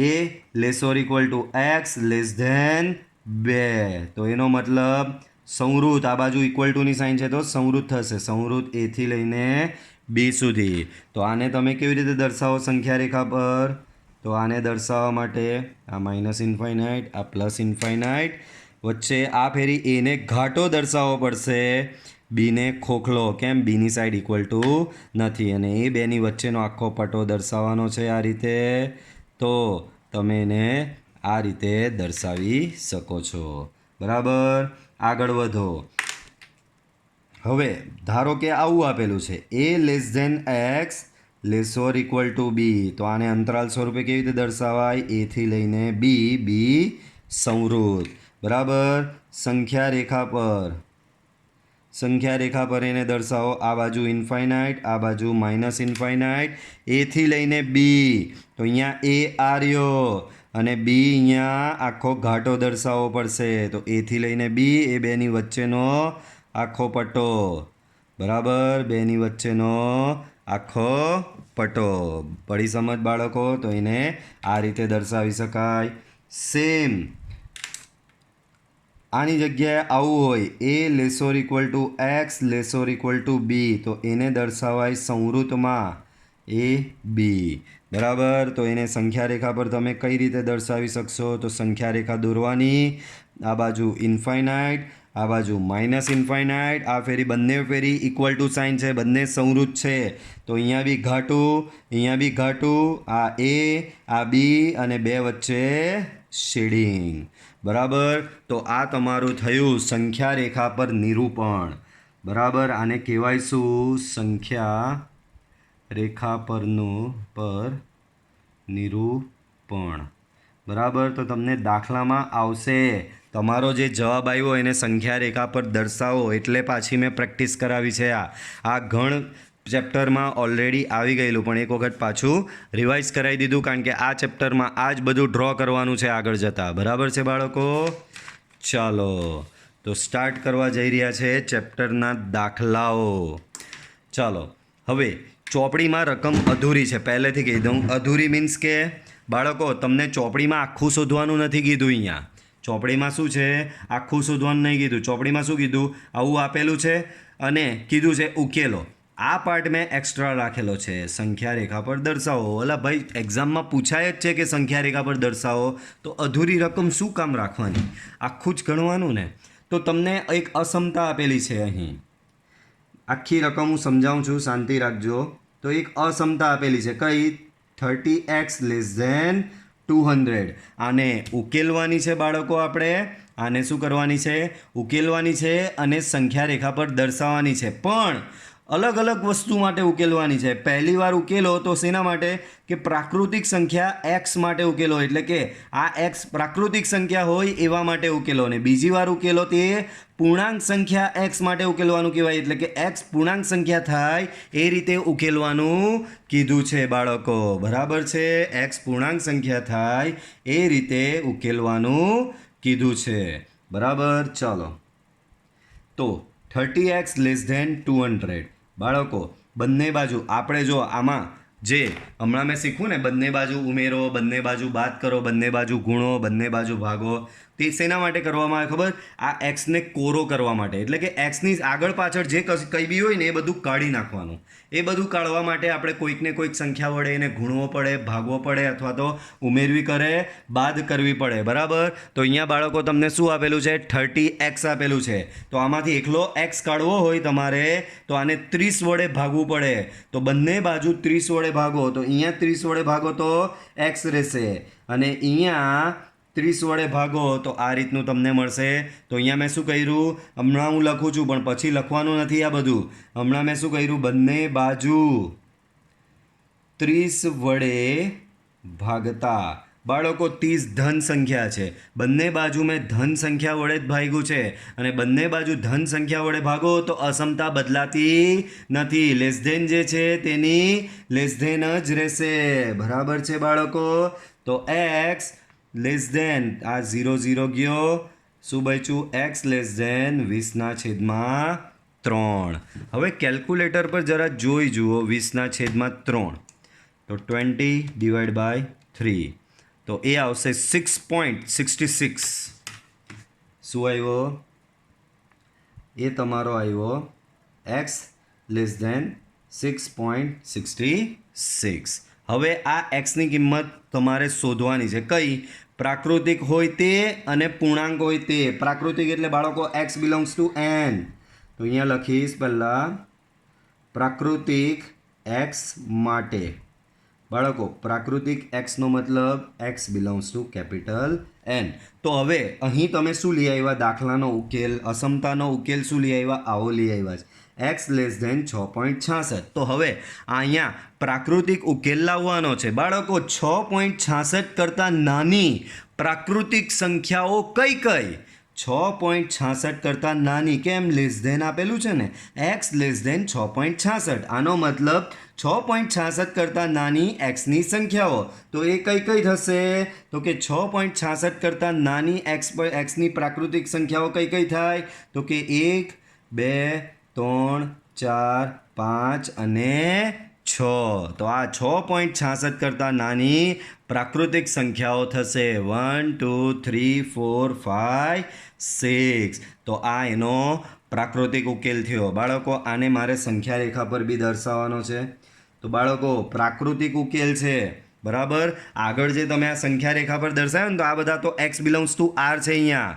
A: એ less or equal to x less than 2. તો એનો મતલબ સંવૃત, આ બાજુ ઇક્વલ ટુની સાઇન છે તો સંવૃત થશે. સંવૃત એથી લઈને બી સુધી. તો આને તમે કેવી રીતે દર્શાવો સંખ્યા રેખા પર? તો આને દર્શાવવા માટે આ માઇનસ ઇન્ફાઇનાઇટ, આ પ્લસ ઇન્ફાઇનાઇટ, વચ્ચે આ ફેરી એને ઘાટો દર્શાવવો પડશે, બીને ખોખલો. કેમ? બીની સાઈડ ઇક્વલ ટુ નથી અને એ બેની વચ્ચેનો આખો પટ્ટો દર્શાવવાનો છે આ રીતે. તો તમે એને આ રીતે દર્શાવી શકો છો. બરાબર? આગળ વધો. હવે ધારો કે આવું આપેલું છે એ less than x less or equal to b. તો આને અંતરાલ સ્વરૂપે કેવી રીતે દર્શાવાય? એથી લઈને બી સંવૃત. બરાબર? સંખ્યા રેખા પર એને દર્શાવો. આ બાજુ ઇન્ફાઇનાઇટ, આ બાજુ માઇનસ ઇન્ફાઇનાઇટ. એથી લઈને બી. તો અહીંયા એ આ રહ્યો અને બી અહીંયા આખો ઘાટો દર્શાવવો પડશે. તો એથી લઈને બી એ બેની વચ્ચેનો આખો પટ્ટો. બરાબર? બેની વચ્ચેનો આખો પટ્ટો. પડી સમજ બાળકો? તો એને આ રીતે દર્શાવી શકાય. સેમ આની જગ્યાએ આવું હોય એ less or equal to x less or equal to b. તો એને દર્શાવાય સંવૃતમાં એ બી. બરાબર? તો એને સંખ્યા રેખા પર તમે કઈ રીતે દર્શાવી શકશો? તો સંખ્યા રેખા દોરવાની. આ બાજુ ઇન્ફાઇનાઇટ, આ બાજુ માઇનસ ઇન્ફાઇનાઇટ. આ ફેરી બંને ફેરી ઇક્વલ ટુ સાઇન છે, બંને સંવૃત છે. તો અહીંયા બી ઘાટું, અહીંયા બી ઘાટું. આ એ, આ બી અને બે વચ્ચે શેડિંગ. બરાબર? તો આ તમારું થયું સંખ્યા રેખા પર નિરૂપણ. બરાબર? આને કહેવાય શું? સંખ્યા રેખા પર નિરૂપણ. બરાબર. તો તમને દાખલામાં આવશે તમારો જે જવાબ આવ્યો એને સંખ્યા રેખા પર દર્શાવો, એટલે પાછી મેં પ્રેક્ટિસ કરાવી છે. આ ગણ ચેપ્ટરમાં ઓલરેડી આવી ગયેલું, પણ એક વખત પાછું રિવાઇઝ કરાવી દીધું, કારણ કે આ ચેપ્ટરમાં આ જ બધું ડ્રો કરવાનું છે આગળ જતાં. બરાબર છે બાળકો? ચાલો તો સ્ટાર્ટ કરવા જઈ રહ્યા છે ચેપ્ટરના દાખલાઓ. ચાલો, હવે ચોપડીમાં રકમ અધૂરી છે, પહેલેથી કહી દઉં. અધૂરી મીન્સ કે બાળકો તમને ચોપડીમાં આખું શોધવાનું નથી કીધું. અહીંયા ચોપડીમાં શું છે? આખું શોધવાનું નહીં કીધું. ચોપડીમાં શું કીધું? આવું આપેલું છે અને કીધું છે ઉકેલો. આ પાર્ટ મેં એક્સ્ટ્રા રાખેલો છે, સંખ્યા રેખા પર દર્શાવો. ઓલા ભાઈ એક્ઝામમાં પૂછાય જ છે કે સંખ્યા રેખા પર દર્શાવો, તો અધૂરી રકમ શું કામ રાખવાની? આખું જ ગણવાનું ને. તો તમને એક અસમતા આપેલી છે અહીં. આખી રકમ હું સમજાવું છું, શાંતિ રાખજો. તો એક અસમતા આપેલી છે, કઈ? 30x < 200. આને ઉકેલવાની છે બાળકો. આપણે આને શું કરવાની છે? ઉકેલવાની છે અને સંખ્યા રેખા પર દર્શાવવાની છે. પણ અલગ અલગ વસ્તુ માટે ઉકેલવાની છે. પહેલી વાર ઉકેલો તો શેના માટે? કે પ્રાકૃતિક સંખ્યા x માટે ઉકેલો, એટલે કે આ x પ્રાકૃતિક સંખ્યા હોય એવા માટે ઉકેલો. અને બીજી વાર ઉકેલો તે પૂર્ણાંક સંખ્યા x માટે ઉકેલવાનું કહેવાય, એટલે કે x પૂર્ણાંક સંખ્યા થાય એ રીતે ઉકેલવાનું કીધું છે બાળકો. બરાબર છે? x પૂર્ણાંક સંખ્યા થાય એ રીતે ઉકેલવાનું કીધું છે. બરાબર. ચાલો, તો 30x < 200. બાળકો બંને બાજુ આપણે જો આમાં જે હમણાં મેં શીખવું ને, બંને બાજુ ઉમેરો, બંને બાજુ બાદ કરો, બંને બાજુ ગુણો, બંને બાજુ ભાગો, તે શેના માટે કરવામાં આવે ખબર? આ એક્સને કોરો કરવા માટે. એટલે કે એક્સની આગળ પાછળ જે કંઈ બી હોય ને એ બધું કાઢી નાખવાનું. એ બધું કાઢવા માટે આપણે કોઈકને કોઈક સંખ્યા વડે એને ગુણવો પડે, ભાગવો પડે, અથવા તો ઉમેરવી કરે, બાદ કરવી પડે. બરાબર. તો અહીંયા બાળકો તમને શું આપેલું છે? 30x આપેલું છે. તો આમાંથી એકલો x કાઢવો હોય તમારે તો આને 30 વડે ભાગવું પડે. તો બંને બાજુ 30 વડે ભાગો. તો અહીંયા 30 વડે ભાગો તો x રહેશે, અને અહીંયા 30 વડે ભાગો તો આ રીતનું તમને મળશે. તો અહીંયા મેં શું કર્યું? હમણાં હું લખું છું પણ પછી લખવાનું નથી આ બધું. હમણાં મેં શું કર્યું? બંને બાજુ 30 વડે ભાગતા. બાળકો 30 ધન સંખ્યા છે, બંને બાજુ મેં ધન સંખ્યા વડે જ ભાગ્યું છે, અને બંને બાજુ ધન સંખ્યા વડે ભાગો તો અસમતા બદલાતી નથી. લેસ ધેન જે છે તેની લેસ ધેન જ રહેશે. બરાબર છે બાળકો? તો x લેસ ધેન આ 0 0 ગયો, શું બચ્યું? x less than 20/3. હવે કેલ્ક્યુલેટર પર જરા જોઈ જુઓ. 20/3 તો 20/3 તો એ આવશે 6.66. શું આવ્યો? એ તમારો આવ્યો x લેસ ધેન 6.66. હવે આ એક્સની કિંમત તમારે શોધવાની છે. કઈ? પ્રાકૃતિક હોય તે અને પૂર્ણાંક હોય તે. પ્રાકૃતિક એટલે બાળકો x બિલોંગ્સ ટુ n. તો અહીંયા લખીશ પહેલાં પ્રાકૃતિક x માટે. બાળકો પ્રાકૃતિક xનો મતલબ x belongs to capital N. તો હવે અહીં તમે શું લઈ આવ્યા? દાખલાનો ઉકેલ, અસમતાનો ઉકેલ શું લઈ આવ્યા? આવો લઈ આવ્યા છે, x લેસ ધેન 6.66. તો હવે અહીંયા પ્રાકૃતિક ઉકેલ લાવવાનો છે. બાળકો 6.66 કરતાં નાની પ્રાકૃતિક સંખ્યાઓ કઈ કઈ? 6.66 કરતાં નાની. કેમ? લેસ ધેન આપેલું છે ને, x લેસ ધેન 6.66. આનો મતલબ 6.66 કરતાં નાની એક્સની સંખ્યાઓ. તો એ કઈ કઈ થશે? તો કે 6.66 કરતાં નાની એક્સની પ્રાકૃતિક સંખ્યાઓ કઈ કઈ થાય? તો કે 1 2 3 4 5 અને 6. તો આ 6.66 કરતાં નાની પ્રાકૃતિક સંખ્યાઓ થશે. 1 2 3 4 5 6. તો આ એનો પ્રાકૃતિક ઉકેલ થયો. બાળકો આને મારે સંખ્યા રેખા પર બી દર્શાવવાનો છે. તો બાળકો પ્રાકૃતિક ઉકેલ છે. બરાબર. આગળ જે તમે આ સંખ્યા રેખા પર દર્શાવ્યો ને, તો આ બધા તો x બિલોંગ્સ ટુ r છે. અહીંયા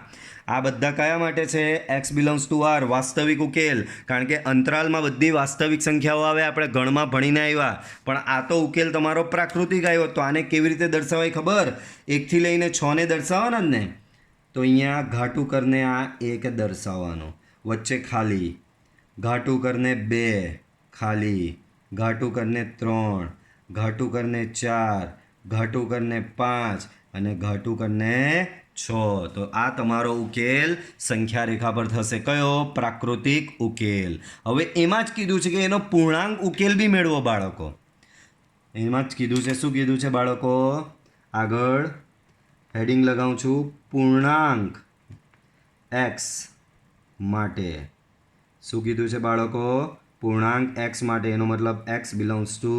A: આ બધા કયા માટે છે? x બિલોંગ્સ ટુ r, વાસ્તવિક ઉકેલ. કારણ કે અંતરાલમાં બધી વાસ્તવિક સંખ્યાઓ આવે, આપણે ગણમાં ભણીને આવ્યા. પણ આ તો ઉકેલ તમારો પ્રાકૃતિક આવ્યો. તો આને કેવી રીતે દર્શાવાય ખબર? 1 થી લઈને 6 ને દર્શાવવાના જ ને. તો અહીંયા ઘાટું કરને આ 1 દર્શાવવાનો, વચ્ચે ખાલી, ઘાટું કરને 2 ખાલી, ઘાટું કરીને 3, ઘાટું કરીને 4, ઘાટું કરીને 5 અને ઘાટું કરીને 6. તો આ તમારો ઉકેલ સંખ્યા રેખા પર થશે. કયો? પ્રાકૃતિક ઉકેલ. હવે એમાં જ કીધું છે કે એનો પૂર્ણાંક ઉકેલ બી મેળવો બાળકો. એમાં જ કીધું છે. શું કીધું છે બાળકો? આગળ હેડિંગ લગાવું છું, પૂર્ણાંક એક્સ માટે. શું કીધું છે બાળકો? પૂર્ણાંક એક્સ માટે. એનો મતલબ એક્સ બિલોંગ્સ ટુ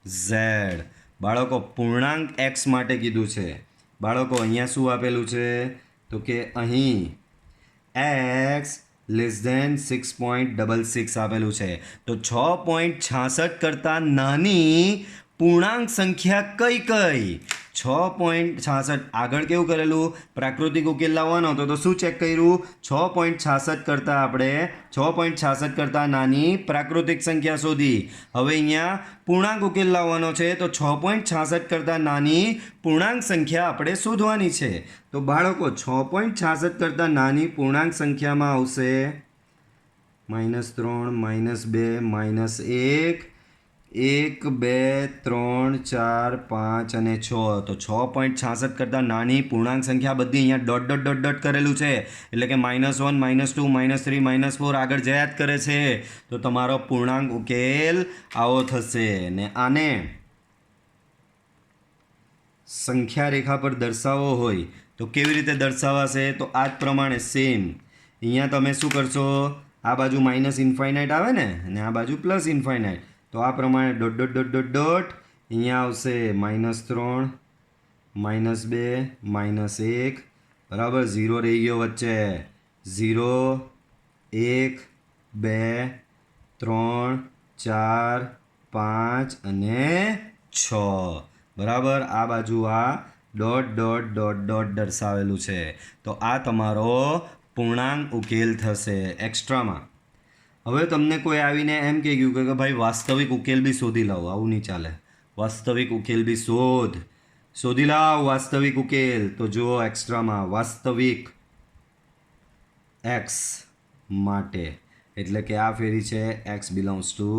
A: ઝેડ. બાળકો પૂર્ણાંક એક્સ માટે કીધું છે. બાળકો અહીંયા શું આપેલું છે? તો કે અહીં એક્સ લેસ દેન 6.66 આપેલું છે. તો 6.66 કરતાં નાની પૂર્ણાંક સંખ્યા કઈ કઈ? 6.66. આગળ કેવું કરેલું? પ્રાકૃતિક ઉકેલ લાવવાનો હતો તો શું ચેક કર્યું? 6.66 કરતાં આપણે 6.66 કરતાં નાની પ્રાકૃતિક સંખ્યા શોધી. હવે અહીંયા પૂર્ણાંક ઉકેલ લાવવાનો છે તો 6.66 કરતાં નાની પૂર્ણાંક સંખ્યા આપણે શોધવાની છે. તો બાળકો 6.66 કરતાં નાની પૂર્ણાંક સંખ્યામાં આવશે -3, -2, -1, 1, 2, 3, 4, 5 અને 6. તો 6.66 કરતાં નાની પૂર્ણાંક સંખ્યા બધી અહીંયા ડોટ ડોટ ડોટ ડોટ કરેલું છે. એટલે કે -1, -2, -3, -4 આગળ જયા જ કરે છે. તો તમારો પૂર્ણાંક ઉકેલ આવો થશે. ને આને સંખ્યા રેખા પર દર્શાવવો હોય તો કેવી રીતે દર્શાવાશે? તો આ જ પ્રમાણે સેમ. અહીંયા તમે શું કરશો? આ બાજુ માઇનસ ઇન્ફાઇનાઇટ આવે ને અને આ બાજુ પ્લસ ઇન્ફાઇનાઇટ. તો આ પ્રમાણે dot dot dot dot dot અહીંયા આવશે -3, -2, -1. બરાબર, 0 રહી ગયો વચ્ચે. 0, 1, 2, 3, 4, 5 અને 6. બરાબર, આ બાજુ આ ડોટ ડોટ ડોટ ડોટ દર્શાવેલું છે. તો આ તમારો પૂર્ણાંક ઉકેલ થશે એક્સ્ટ્રામાં. હવે તમને કોઈ આવીને એમ કહી ગયું કે ભાઈ વાસ્તવિક ઉકેલ બી શોધી લાવો. આવું નહીં ચાલે. વાસ્તવિક ઉકેલ બી શોધી લાવ વાસ્તવિક ઉકેલ. તો જુઓ એક્સ્ટ્રામાં વાસ્તવિક એક્સ માટે એટલે કે આ ફેરી છે એક્સ બિલોંગ્સ ટુ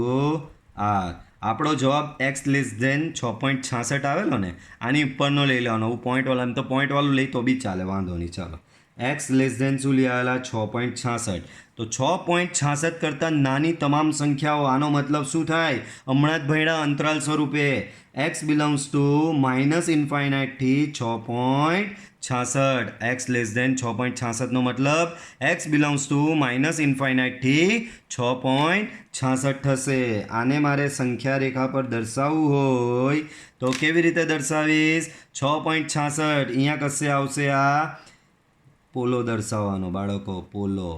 A: આર. આપણો જવાબ એક્સ લેસ દેન 6.66 આવેલો ને, આની ઉપરનો લઈ લેવાનો. હું પોઈન્ટવાળા એમ તો પોઈન્ટવાળું લઈ તો બી ચાલે, વાંધો નહીં. ચાલો એક્સ લેસ દેન શું લઈ આવેલા? 6.66. તો 6.66 કરતાં નાની તમામ સંખ્યાઓ. આનો મતલબ શું થાય? હમણાં જ ભણ્યા અંતરાલ સ્વરૂપે. એક્સ બિલોંગ્સ ટુ -ઇન્ફાઇનાઇટ થી 6.66. એક્સ લેસ દેન 6.66 નો મતલબ એક્સ બિલોંગ્સ ટુ -ઇન્ફાઇનાઇટ થી 6.66 થશે. આને મારે સંખ્યા રેખા પર દર્શાવવું હોય તો કેવી રીતે દર્શાવીશ? 6.66 અહીંયા કશે આવશે આ પોલો દર્શાવવાનો બાળકો, પોલો.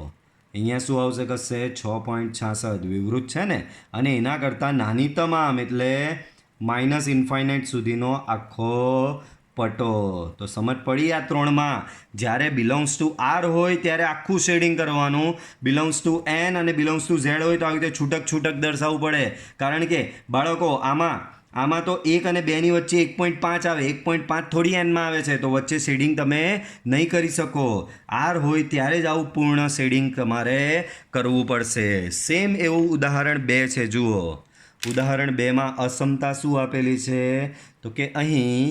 A: અહીંયા શું આવશે કશે? 6.66 વિવૃત છે ને, અને એના કરતાં નાની તમામ એટલે -ઇન્ફાઇનાઇટ સુધીનો આખો પટો. તો સમજ પડી આ ત્રણમાં? જ્યારે બિલોંગ્સ ટુ આર હોય ત્યારે આખું શેડિંગ કરવાનું. બિલોંગ્સ ટુ એન અને બિલોંગ્સ ટુ ઝેડ હોય તો આવી રીતે છૂટક છૂટક દર્શાવવું પડે. કારણ કે બાળકો આમાં તો 1 અને 2 ની વચ્ચે 1.5 આવે. 1.5 થોડી એનમાં આવે છે તો વચ્ચે શેડિંગ તમે નહીં કરી શકો. આર હોય ત્યારે જ આવું પૂર્ણ શેડિંગ તમારે કરવું પડશે. સેમ એવું ઉદાહરણ 2 છે. જુઓ ઉદાહરણ 2માં અસમતા શું આપેલી છે? તો કે અહીં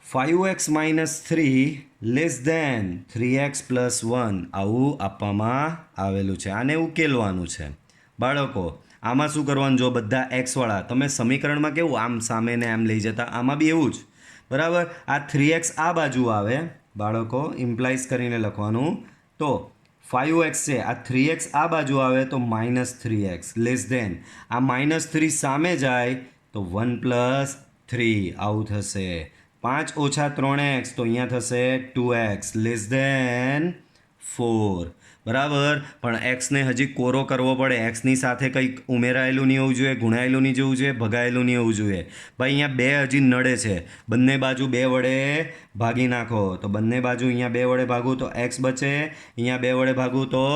A: 5x - 3 લેસ દેન 3x + 1 આવું આપવામાં આવેલું છે. આને ઉકેલવાનું છે બાળકો. આમાં શું કરવાનું? જો બધા એક્સવાળા તમે સમીકરણમાં કેવું આમ સામે ને આમ લઈ જતા, આમાં બી એવું જ. બરાબર, આ 3x આ બાજુ આવે બાળકો, ઇમ્પ્લાઇઝ કરીને લખવાનું. તો 5x છે, આ 3x આ બાજુ આવે તો -3x લેસ દેન આ -3 સામે જાય તો 1 + 3 આવું થશે. 5 - 3x તો અહીંયા થશે 2x લેસ દેન 4. બરાબર, પણ એક્સને હજી કોરો કરવો પડે. એક્સની સાથે કંઈક ઉમેરાયેલું નહીં હોવું જોઈએ, ગુણાયેલું નહીં જવું જોઈએ, ભગાયેલું નહીં હોવું જોઈએ. ભાઈ અહીંયા 2 હજી નડે છે. બંને બાજુ 2 વડે ભાગી નાખો તો બંને બાજુ અહીંયા 2 વડે ભાગું તો એક્સ બચે, અહીંયા 2 વડે ભાગું તો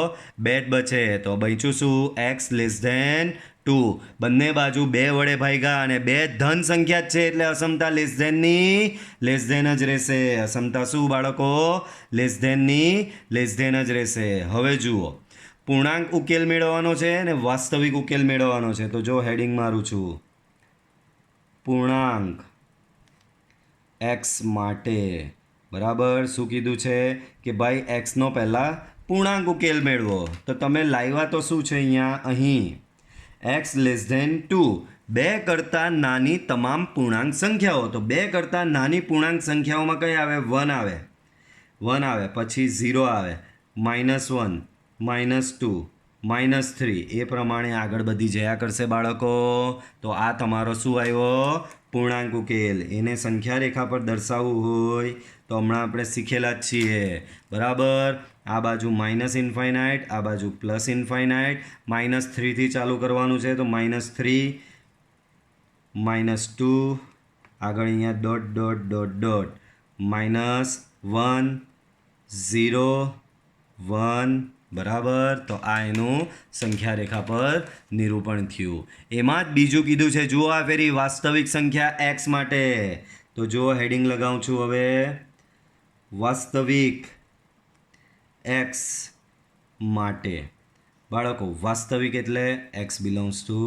A: 2 જ બચે. તો બચ્યું શું? X less than 2. બંને બાજુ 2 વડે ભાગ્યા અને 2 ધન સંખ્યા જ છે એટલે અસમતા લેસ દેનની લેસ દેન જ રહેશે. અસમતા શું બાળકો? લેસ દેનની લેસ દેન જ રહેશે. હવે જુઓ પૂર્ણાંક ઉકેલ મેળવવાનો છે ને વાસ્તવિક ઉકેલ મેળવવાનો છે. તો જો હેડિંગ મારું છું, પૂર્ણાંક એક્સ માટે. બરાબર. શું કીધું છે કે ભાઈ એક્સનો પહેલાં પૂર્ણાંક ઉકેલ મેળવો. તો તમે લાવ્યા તો શું છે અહીંયા અહીં એક્સ <2 બે કરતાં નાની તમામ પૂર્ણાંક સંખ્યાઓ. તો બે કરતાં નાની પૂર્ણાંક સંખ્યાઓમાં કઈ આવે? 1 આવે, 1 આવે, પછી 0 આવે, -1, -2, -3, એ પ્રમાણે આગળ બધી જયા કરશે બાળકો. તો આ તમારો શું આવ્યો? પૂર્ણાંક ઉકેલ. એને સંખ્યા રેખા પર દર્શાવવું હોય તો હમણાં આપણે શીખેલા જ છીએ. બરાબર. આ બાજુ -ઇન્ફાઇનાઇટ, આ બાજુ +ઇન્ફાઇનાઇટ. -3થી ચાલુ કરવાનું છે તો -3, -2, આગળ અહીંયા ડોટ ડોટ ડોટ ડોટ, -1, 0, 1. બરાબર. તો આ એનું સંખ્યા રેખા પર નિરૂપણ થયું. એમાં જ બીજું કીધું છે, જુઓ આ ફેરી વાસ્તવિક સંખ્યા એક્સ માટે. તો જુઓ હેડિંગ લગાવું છું હવે, વાસ્તવિક એક્સ માટે. બાળકો વાસ્તવિક એટલે એક્સ બિલોંગ્સ ટુ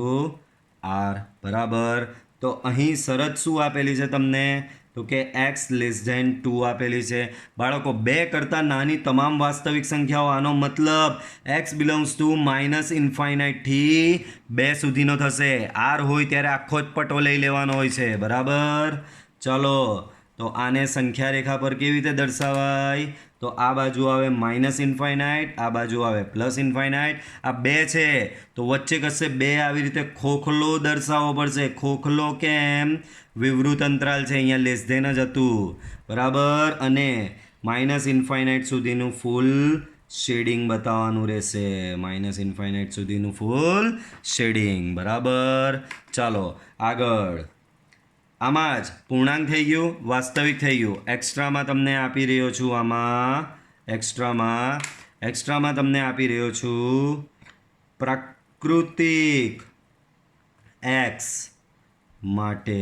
A: આર. બરાબર. તો અહીં શરત શું આપેલી છે તમને? તો કે એક્સ <2 આપેલી છે. બાળકો બે કરતાં નાની તમામ વાસ્તવિક સંખ્યાઓ, આનો મતલબ એક્સ બિલોંગ્સ ટુ -ઇન્ફાઇનાઇટથી 2 સુધીનો થશે. આર હોય ત્યારે આખો જ પટો લઈ લેવાનો હોય છે. બરાબર. ચલો, તો આને સંખ્યા રેખા પર કેવી રીતે દર્શાવાય? તો આ બાજુ આવે -ઇન્ફાઇનાઇટ, આ બાજુ આવે +ઇન્ફાઇનાઇટ. આ 2 છે તો વચ્ચે કશે 2 આવી રીતે ખોખલો દર્શાવવો પડશે. ખોખલો કેમ? વિવૃત અંતરાલ છે, અહીંયા લેસ ધેન જ હતું. બરાબર. અને -ઇન્ફાઇનાઇટ સુધીનું ફૂલ શેડિંગ બતાવવાનું રહેશે. -ઇન્ફાઇનાઇટ સુધીનું ફૂલ શેડિંગ. બરાબર. ચાલો આગળ. આમાં જ પૂર્ણાંક થઈ ગયું, વાસ્તવિક થઈ ગયું. એક્સ્ટ્રામાં તમને આપી રહ્યો છું, આમાં એક્સ્ટ્રામાં તમને આપી રહ્યો છું પ્રાકૃતિક એક્સ માટે.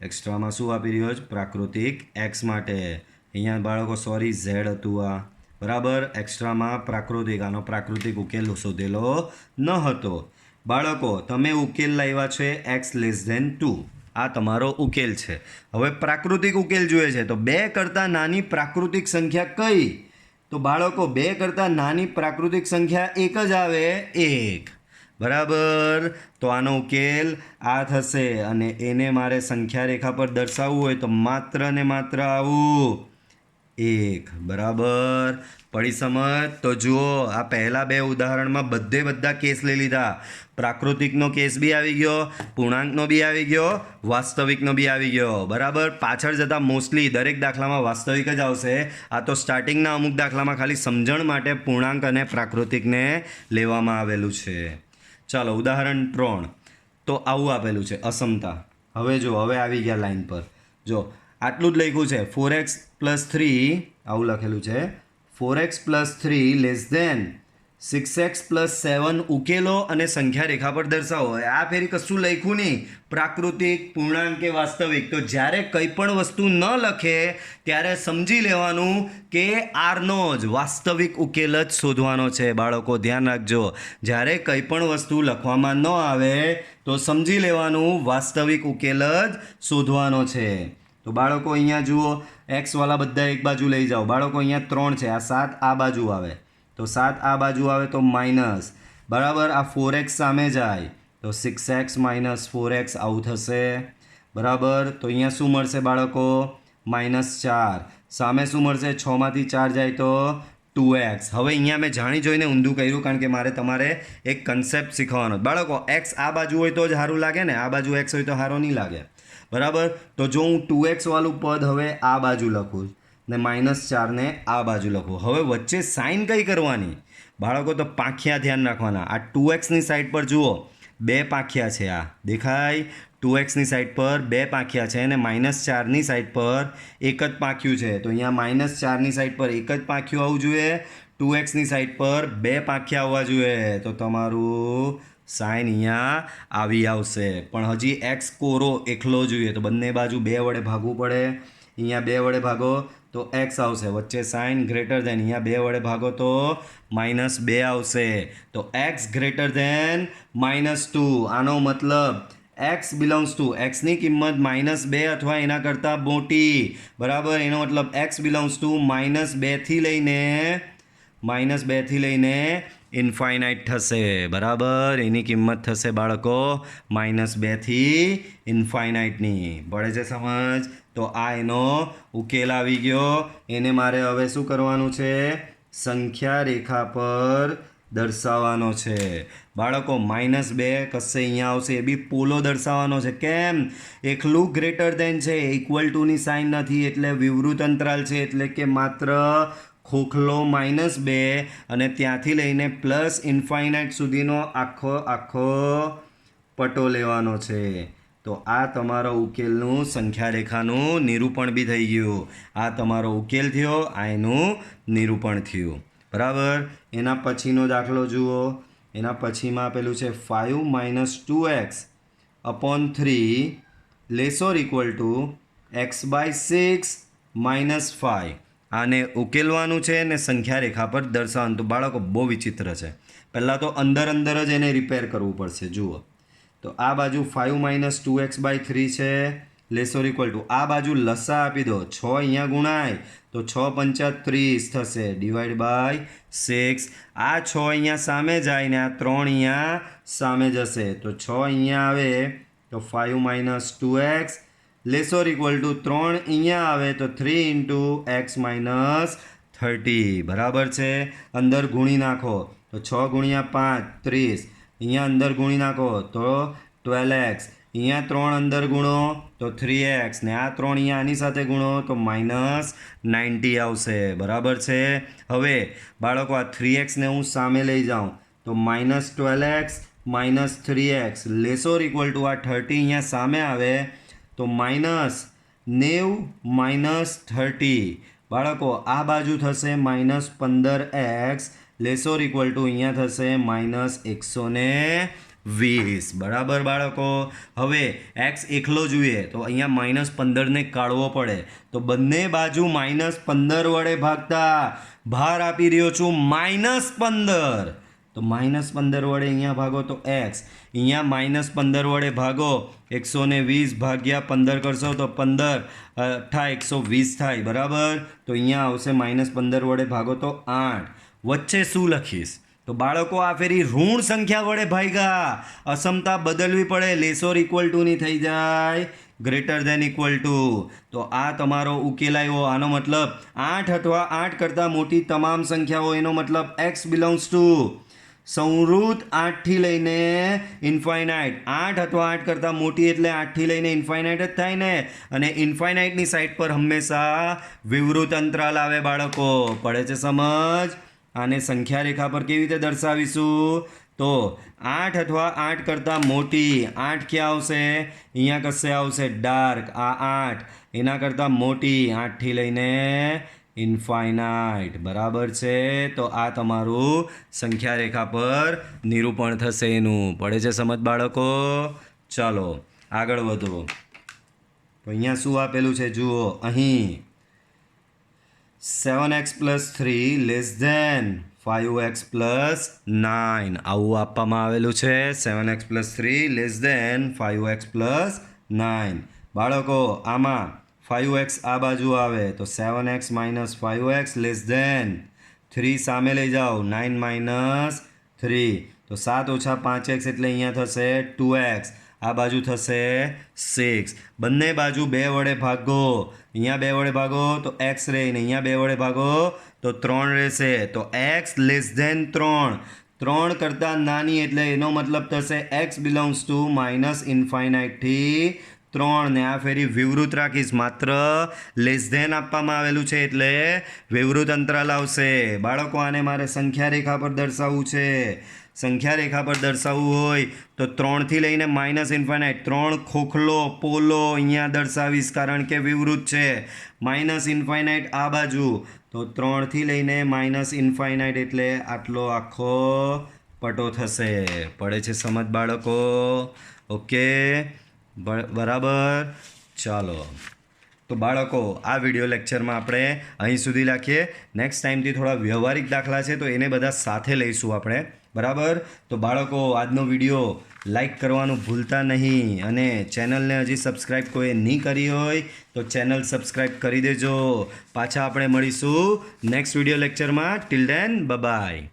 A: એક્સ્ટ્રામાં શું આપી રહ્યો છે? પ્રાકૃતિક એક્સ માટે. અહીંયા બાળકો સોરી ઝેડ હતું આ. બરાબર. એક્સ્ટ્રામાં પ્રાકૃતિક, આનો પ્રાકૃતિક ઉકેલ શોધેલો ન હતો. બાળકો તમે ઉકેલ લાવ્યા છે x <2. આ તમારો ઉકેલ છે. હવે પ્રાકૃતિક ઉકેલ જોઈએ છે તો 2 કરતાં નાની પ્રાકૃતિક સંખ્યા કઈ? તો બાળકો 2 કરતાં નાની પ્રાકૃતિક સંખ્યા એક જ આવે, 1. બરાબર. તો આનો ઉકેલ આ થશે અને એને મારે સંખ્યા રેખા પર દર્શાવવું હોય તો માત્ર ને માત્ર આવું 1. બરાબર. પડી સમજ? તો જુઓ આ પહેલા 2 ઉદાહરણમાં બધા કેસ લઈ લીધા. પ્રાકૃતિકનો કેસ બી આવી ગયો, પૂર્ણાંકનો બી આવી ગયો, વાસ્તવિકનો બી આવી ગયો. બરાબર. પાછળ જતાં મોસ્ટલી દરેક દાખલામાં વાસ્તવિક જ આવશે. આ તો સ્ટાર્ટિંગના અમુક દાખલામાં ખાલી સમજણ માટે પૂર્ણાંક અને પ્રાકૃતિકને લેવામાં આવેલું છે. ચાલો ઉદાહરણ 3. તો આવું આપેલું છે અસમતા. હવે જો હવે આવી ગયા લાઈન પર. જો આટલું જ લખ્યું છે 4x + 3, આવું લખેલું છે 4x + 3 < 6x + 7 ઉકેલો અને સંખ્યા રેખા પર દર્શાવો. આ ફેરી કશું લખ્યું નહીં, પ્રાકૃતિક, પૂર્ણાંક કે વાસ્તવિક. તો જ્યારે કંઈ પણ વસ્તુ ન લખે ત્યારે સમજી લેવાનું કે આરનો જ વાસ્તવિક ઉકેલ જ શોધવાનો છે. બાળકો ધ્યાન રાખજો, જ્યારે કંઈ પણ વસ્તુ લખવામાં ન આવે તો સમજી લેવાનું વાસ્તવિક ઉકેલ જ શોધવાનો છે. તો બાળકો અહીંયા જુઓ, એક્સવાળા બધા એક બાજુ લઈ જાઓ. બાળકો અહીંયા 3 છે, આ 7 આ બાજુ આવે તો 7 આ બાજુ આવે તો માઇનસ. બરાબર. આ 4x સામે જાય તો 6x - 4x આવું થશે. બરાબર. તો અહીંયા શું મળશે બાળકો? -4. સામે શું મળશે? 6માંથી 4 જાય તો 2x. હવે અહીંયા મેં જાણી જોઈને ઊંધું કર્યું કારણ કે મારે તમારે એક કન્સેપ્ટ શીખવાનો. બાળકો x આ બાજુ હોય તો જ સારું લાગે ને, આ બાજુ x હોય તો સારું નહીં લાગે. બરાબર. તો જો હું 2x વાળું પદ હવે આ બાજુ લખું ને -4 ને આ બાજુ લખું, હવે વચ્ચે સાઇન કઈ કરવાની? બાળકો તો પાંખિયા ધ્યાન રાખવાના. આ 2xની સાઈડ પર જુઓ 2 પાંખિયા છે, આ દેખાય? 2xની સાઈડ પર 2 પાંખિયા છે અને -4ની સાઈડ પર એક જ પાંખ્યું છે. તો અહીંયા -4ની સાઈડ પર એક જ પાંખ્યું આવવું જોઈએ, 2xની સાઈડ પર 2 પાંખિયા આવવા જોઈએ. તો તમારું સાઇન અહીંયા આવી આવશે. પણ હજી x કોરો એકલો જોઈએ તો બંને બાજુ 2 વડે ભાગવું પડે. અહીંયા 2 વડે ભાગો તો x આવશે, વચ્ચે સાઇન ગ્રેટર ધેન, અહીંયા 2 વડે ભાગો તો -2 આવશે, તો x ગ્રેટર ધેન -2. આનો મતલબ x બિલોંગ્સ ટુ, xની કિંમત -2 અથવા એના કરતાં મોટી, બરાબર. એનો મતલબ x બિલોંગ્સ ટુ -2 થી લઈને ઇન્ફાઇનાઇટ થશે, બરાબર. એની કિંમત થશે બાળકો -2 થી ઇન્ફાઇનાઇટની. પડે છે સમજ? તો આ એનો ઉકેલ આવી ગયો. એને મારે હવે શું કરવાનું છે? સંખ્યા રેખા પર દર્શાવવાનો છે બાળકો. -2 કશે અહીંયા આવશે, એ બી પોલો દર્શાવવાનો છે. કેમ? એકલું ગ્રેટર ધેન છે, ઇક્વલ ટુની સાઇન નથી, એટલે વિવૃત અંતરાલ છે, એટલે કે માત્ર ખોખલો -2 અને ત્યાંથી લઈને પ્લસ ઇન્ફાઇનાઇટ સુધીનો આખો પટો લેવાનો છે. તો આ તમારો ઉકેલનું સંખ્યા રેખાનું નિરૂપણ બી થઈ ગયું. આ તમારો ઉકેલ થયો, આ એનું નિરૂપણ થયું, બરાબર. એના પછીનો દાખલો જુઓ. એના પછીમાં આપેલું છે 5 - 2x upon 3 ≤ x/6 - 5. આને ઉકેલવાનું છે ને સંખ્યા રેખા પર દર્શાવવાનું. તો બાળકો બહુ વિચિત્ર છે. પહેલાં તો અંદર જ એને રિપેર કરવું પડશે. જુઓ, તો આ બાજુ 5 - 2x/3 છે, ≤ આ બાજુ લસા આપી દો. 6 અહીંયા ગુણાય તો 6 × 5 = 30 થશે, /6. આ 6 અહીંયા સામે જાય ને આ 3 અહીંયા સામે જશે, તો 6 અહીંયા આવે તો 5 - 2x ≤ 3 અહીંયા આવે તો 3 × x - 30, બરાબર છે. અંદર ગુણી નાખો તો 6 × 5 = 30. અહીંયા અંદર ગુણી નાખો તો 12x. અહીંયા 3 અંદર ગુણો તો 3x ને આ 3 અહીંયા આની સાથે ગુણો તો -90 આવશે, બરાબર છે. હવે બાળકો આ 3x ને હું સામે લઈ જાઉં તો -12x - 3x ≤ આ 30 અહીંયા સામે આવે તો -90 - 30. બાળકો આ બાજુ થશે -15x ≤ અહીંયા થશે -120, બરાબર બાળકો. હવે x એકલો જોઈએ તો અહીંયા -15 ને કાઢવો પડે, તો બંને બાજુ -15 વડે ભાગતા ભાર આપી રહ્યો છું -15. તો -15 વડે અહીંયા ભાગો તો x, અહીંયા -15 વડે ભાગો 120 ભાગ્યા 15 કરશો તો 15 × 120 થાય, બરાબર. તો અહીંયા આવશે -15 વડે ભાગો તો 8. વચ્ચે શું લખીશ? તો બાળકો આ ફેરી ઋણ સંખ્યા વડે ભાગ્યા. અસમતા બદલવી પડે, ≤ ની થઈ જાય >= તો આ તમારો ઉકેલ આવ્યો. આનો મતલબ 8 અથવા 8 કરતાં મોટી તમામ સંખ્યાઓ, એનો મતલબ x બિલોંગ્સ ટુ સંવૃત 8 થી લઈને ઇન્ફાઇનાઇટ. 8 અથવા 8 કરતાં મોટી એટલે 8 થી લઈને ઇન્ફાઇનાઇટ જ થાય ને, અને ઇન્ફાઇનાઇટની સાઈડ પર હંમેશા વિવૃત અંતરાલ આવે બાળકો. પડે છે સમજ? આને સંખ્યા રેખા પર કેવી રીતે દર્શાવીશું? તો 8 અથવા 8 કરતાં મોટી, 8 ક્યાં આવશે? અહીંયા કશે આવશે ડાર્ક, આ 8 એના કરતાં મોટી 8 થી લઈને ઇન્ફાઇનાઇટ, બરાબર છે. તો આ તમારું સંખ્યા રેખા પર નિરૂપણ થશે એનું. પડે છે સમજ બાળકો? ચાલો આગળ વધો. તો અહીંયા શું આપેલું છે જુઓ. અહીં 7x + 3 > 5x + 9 આવું આપવામાં આવેલું છે. 7x + 3 > 5x + 9. બાળકો આમાં 5x આ બાજુ આવે તો 7x - 5x <, 3 સામે લઈ જાઓ 9 - 3 તો 7 - 5x એટલે અહીંયા થશે 2x. આ બાજુ થશે 6. બંને બાજુ 2 વડે ભાગો. અહીંયા 2 વડે ભાગો તો x રહે ને અહીંયા 2 વડે ભાગો તો 3 રહેશે. તો x < 3, 3 કરતાં નાની એટલે એનો મતલબ થશે x બિલોંગ્સ ટુ -∞ થી 3 ને આ ફેરી વિવૃત રાખીશ. માત્ર <> આપવામાં આવેલું છે એટલે વિવૃત અંતરાલ આવશે. બાળકો આને મારે સંખ્યા રેખા પર દર્શાવવું છે. સંખ્યા રેખા પર દર્શાવવું હોય તો 3 થી લઈને -∞, 3 ખોખલો પોલો અહીંયા દર્શાવીશ કારણ કે વિવૃત છે. -∞ આ બાજુ તો 3 થી લઈને -∞ એટલે આટલો આખો પટો થશે. પડે છે સમજ બાળકો? ઓકે બરાબર. ચાલો તો બાળકો આ વિડીયો લેક્ચરમાં આપણે અહીં સુધી રાખીએ. નેક્સ્ટ ટાઈમથી થોડા વ્યવહારિક દાખલા છે તો એને બધા સાથે લઈશું આપણે, બરાબર. તો બાળકો આજનો વિડીયો લાઈક કરવાનું ભૂલતા નહીં અને ચેનલને હજી સબસ્ક્રાઈબ કોઈ નહીં કરી હોય તો ચેનલ સબસ્ક્રાઈબ કરી દેજો. પાછા આપણે મળીશું નેક્સ્ટ વિડીયો લેક્ચરમાં. Till then by.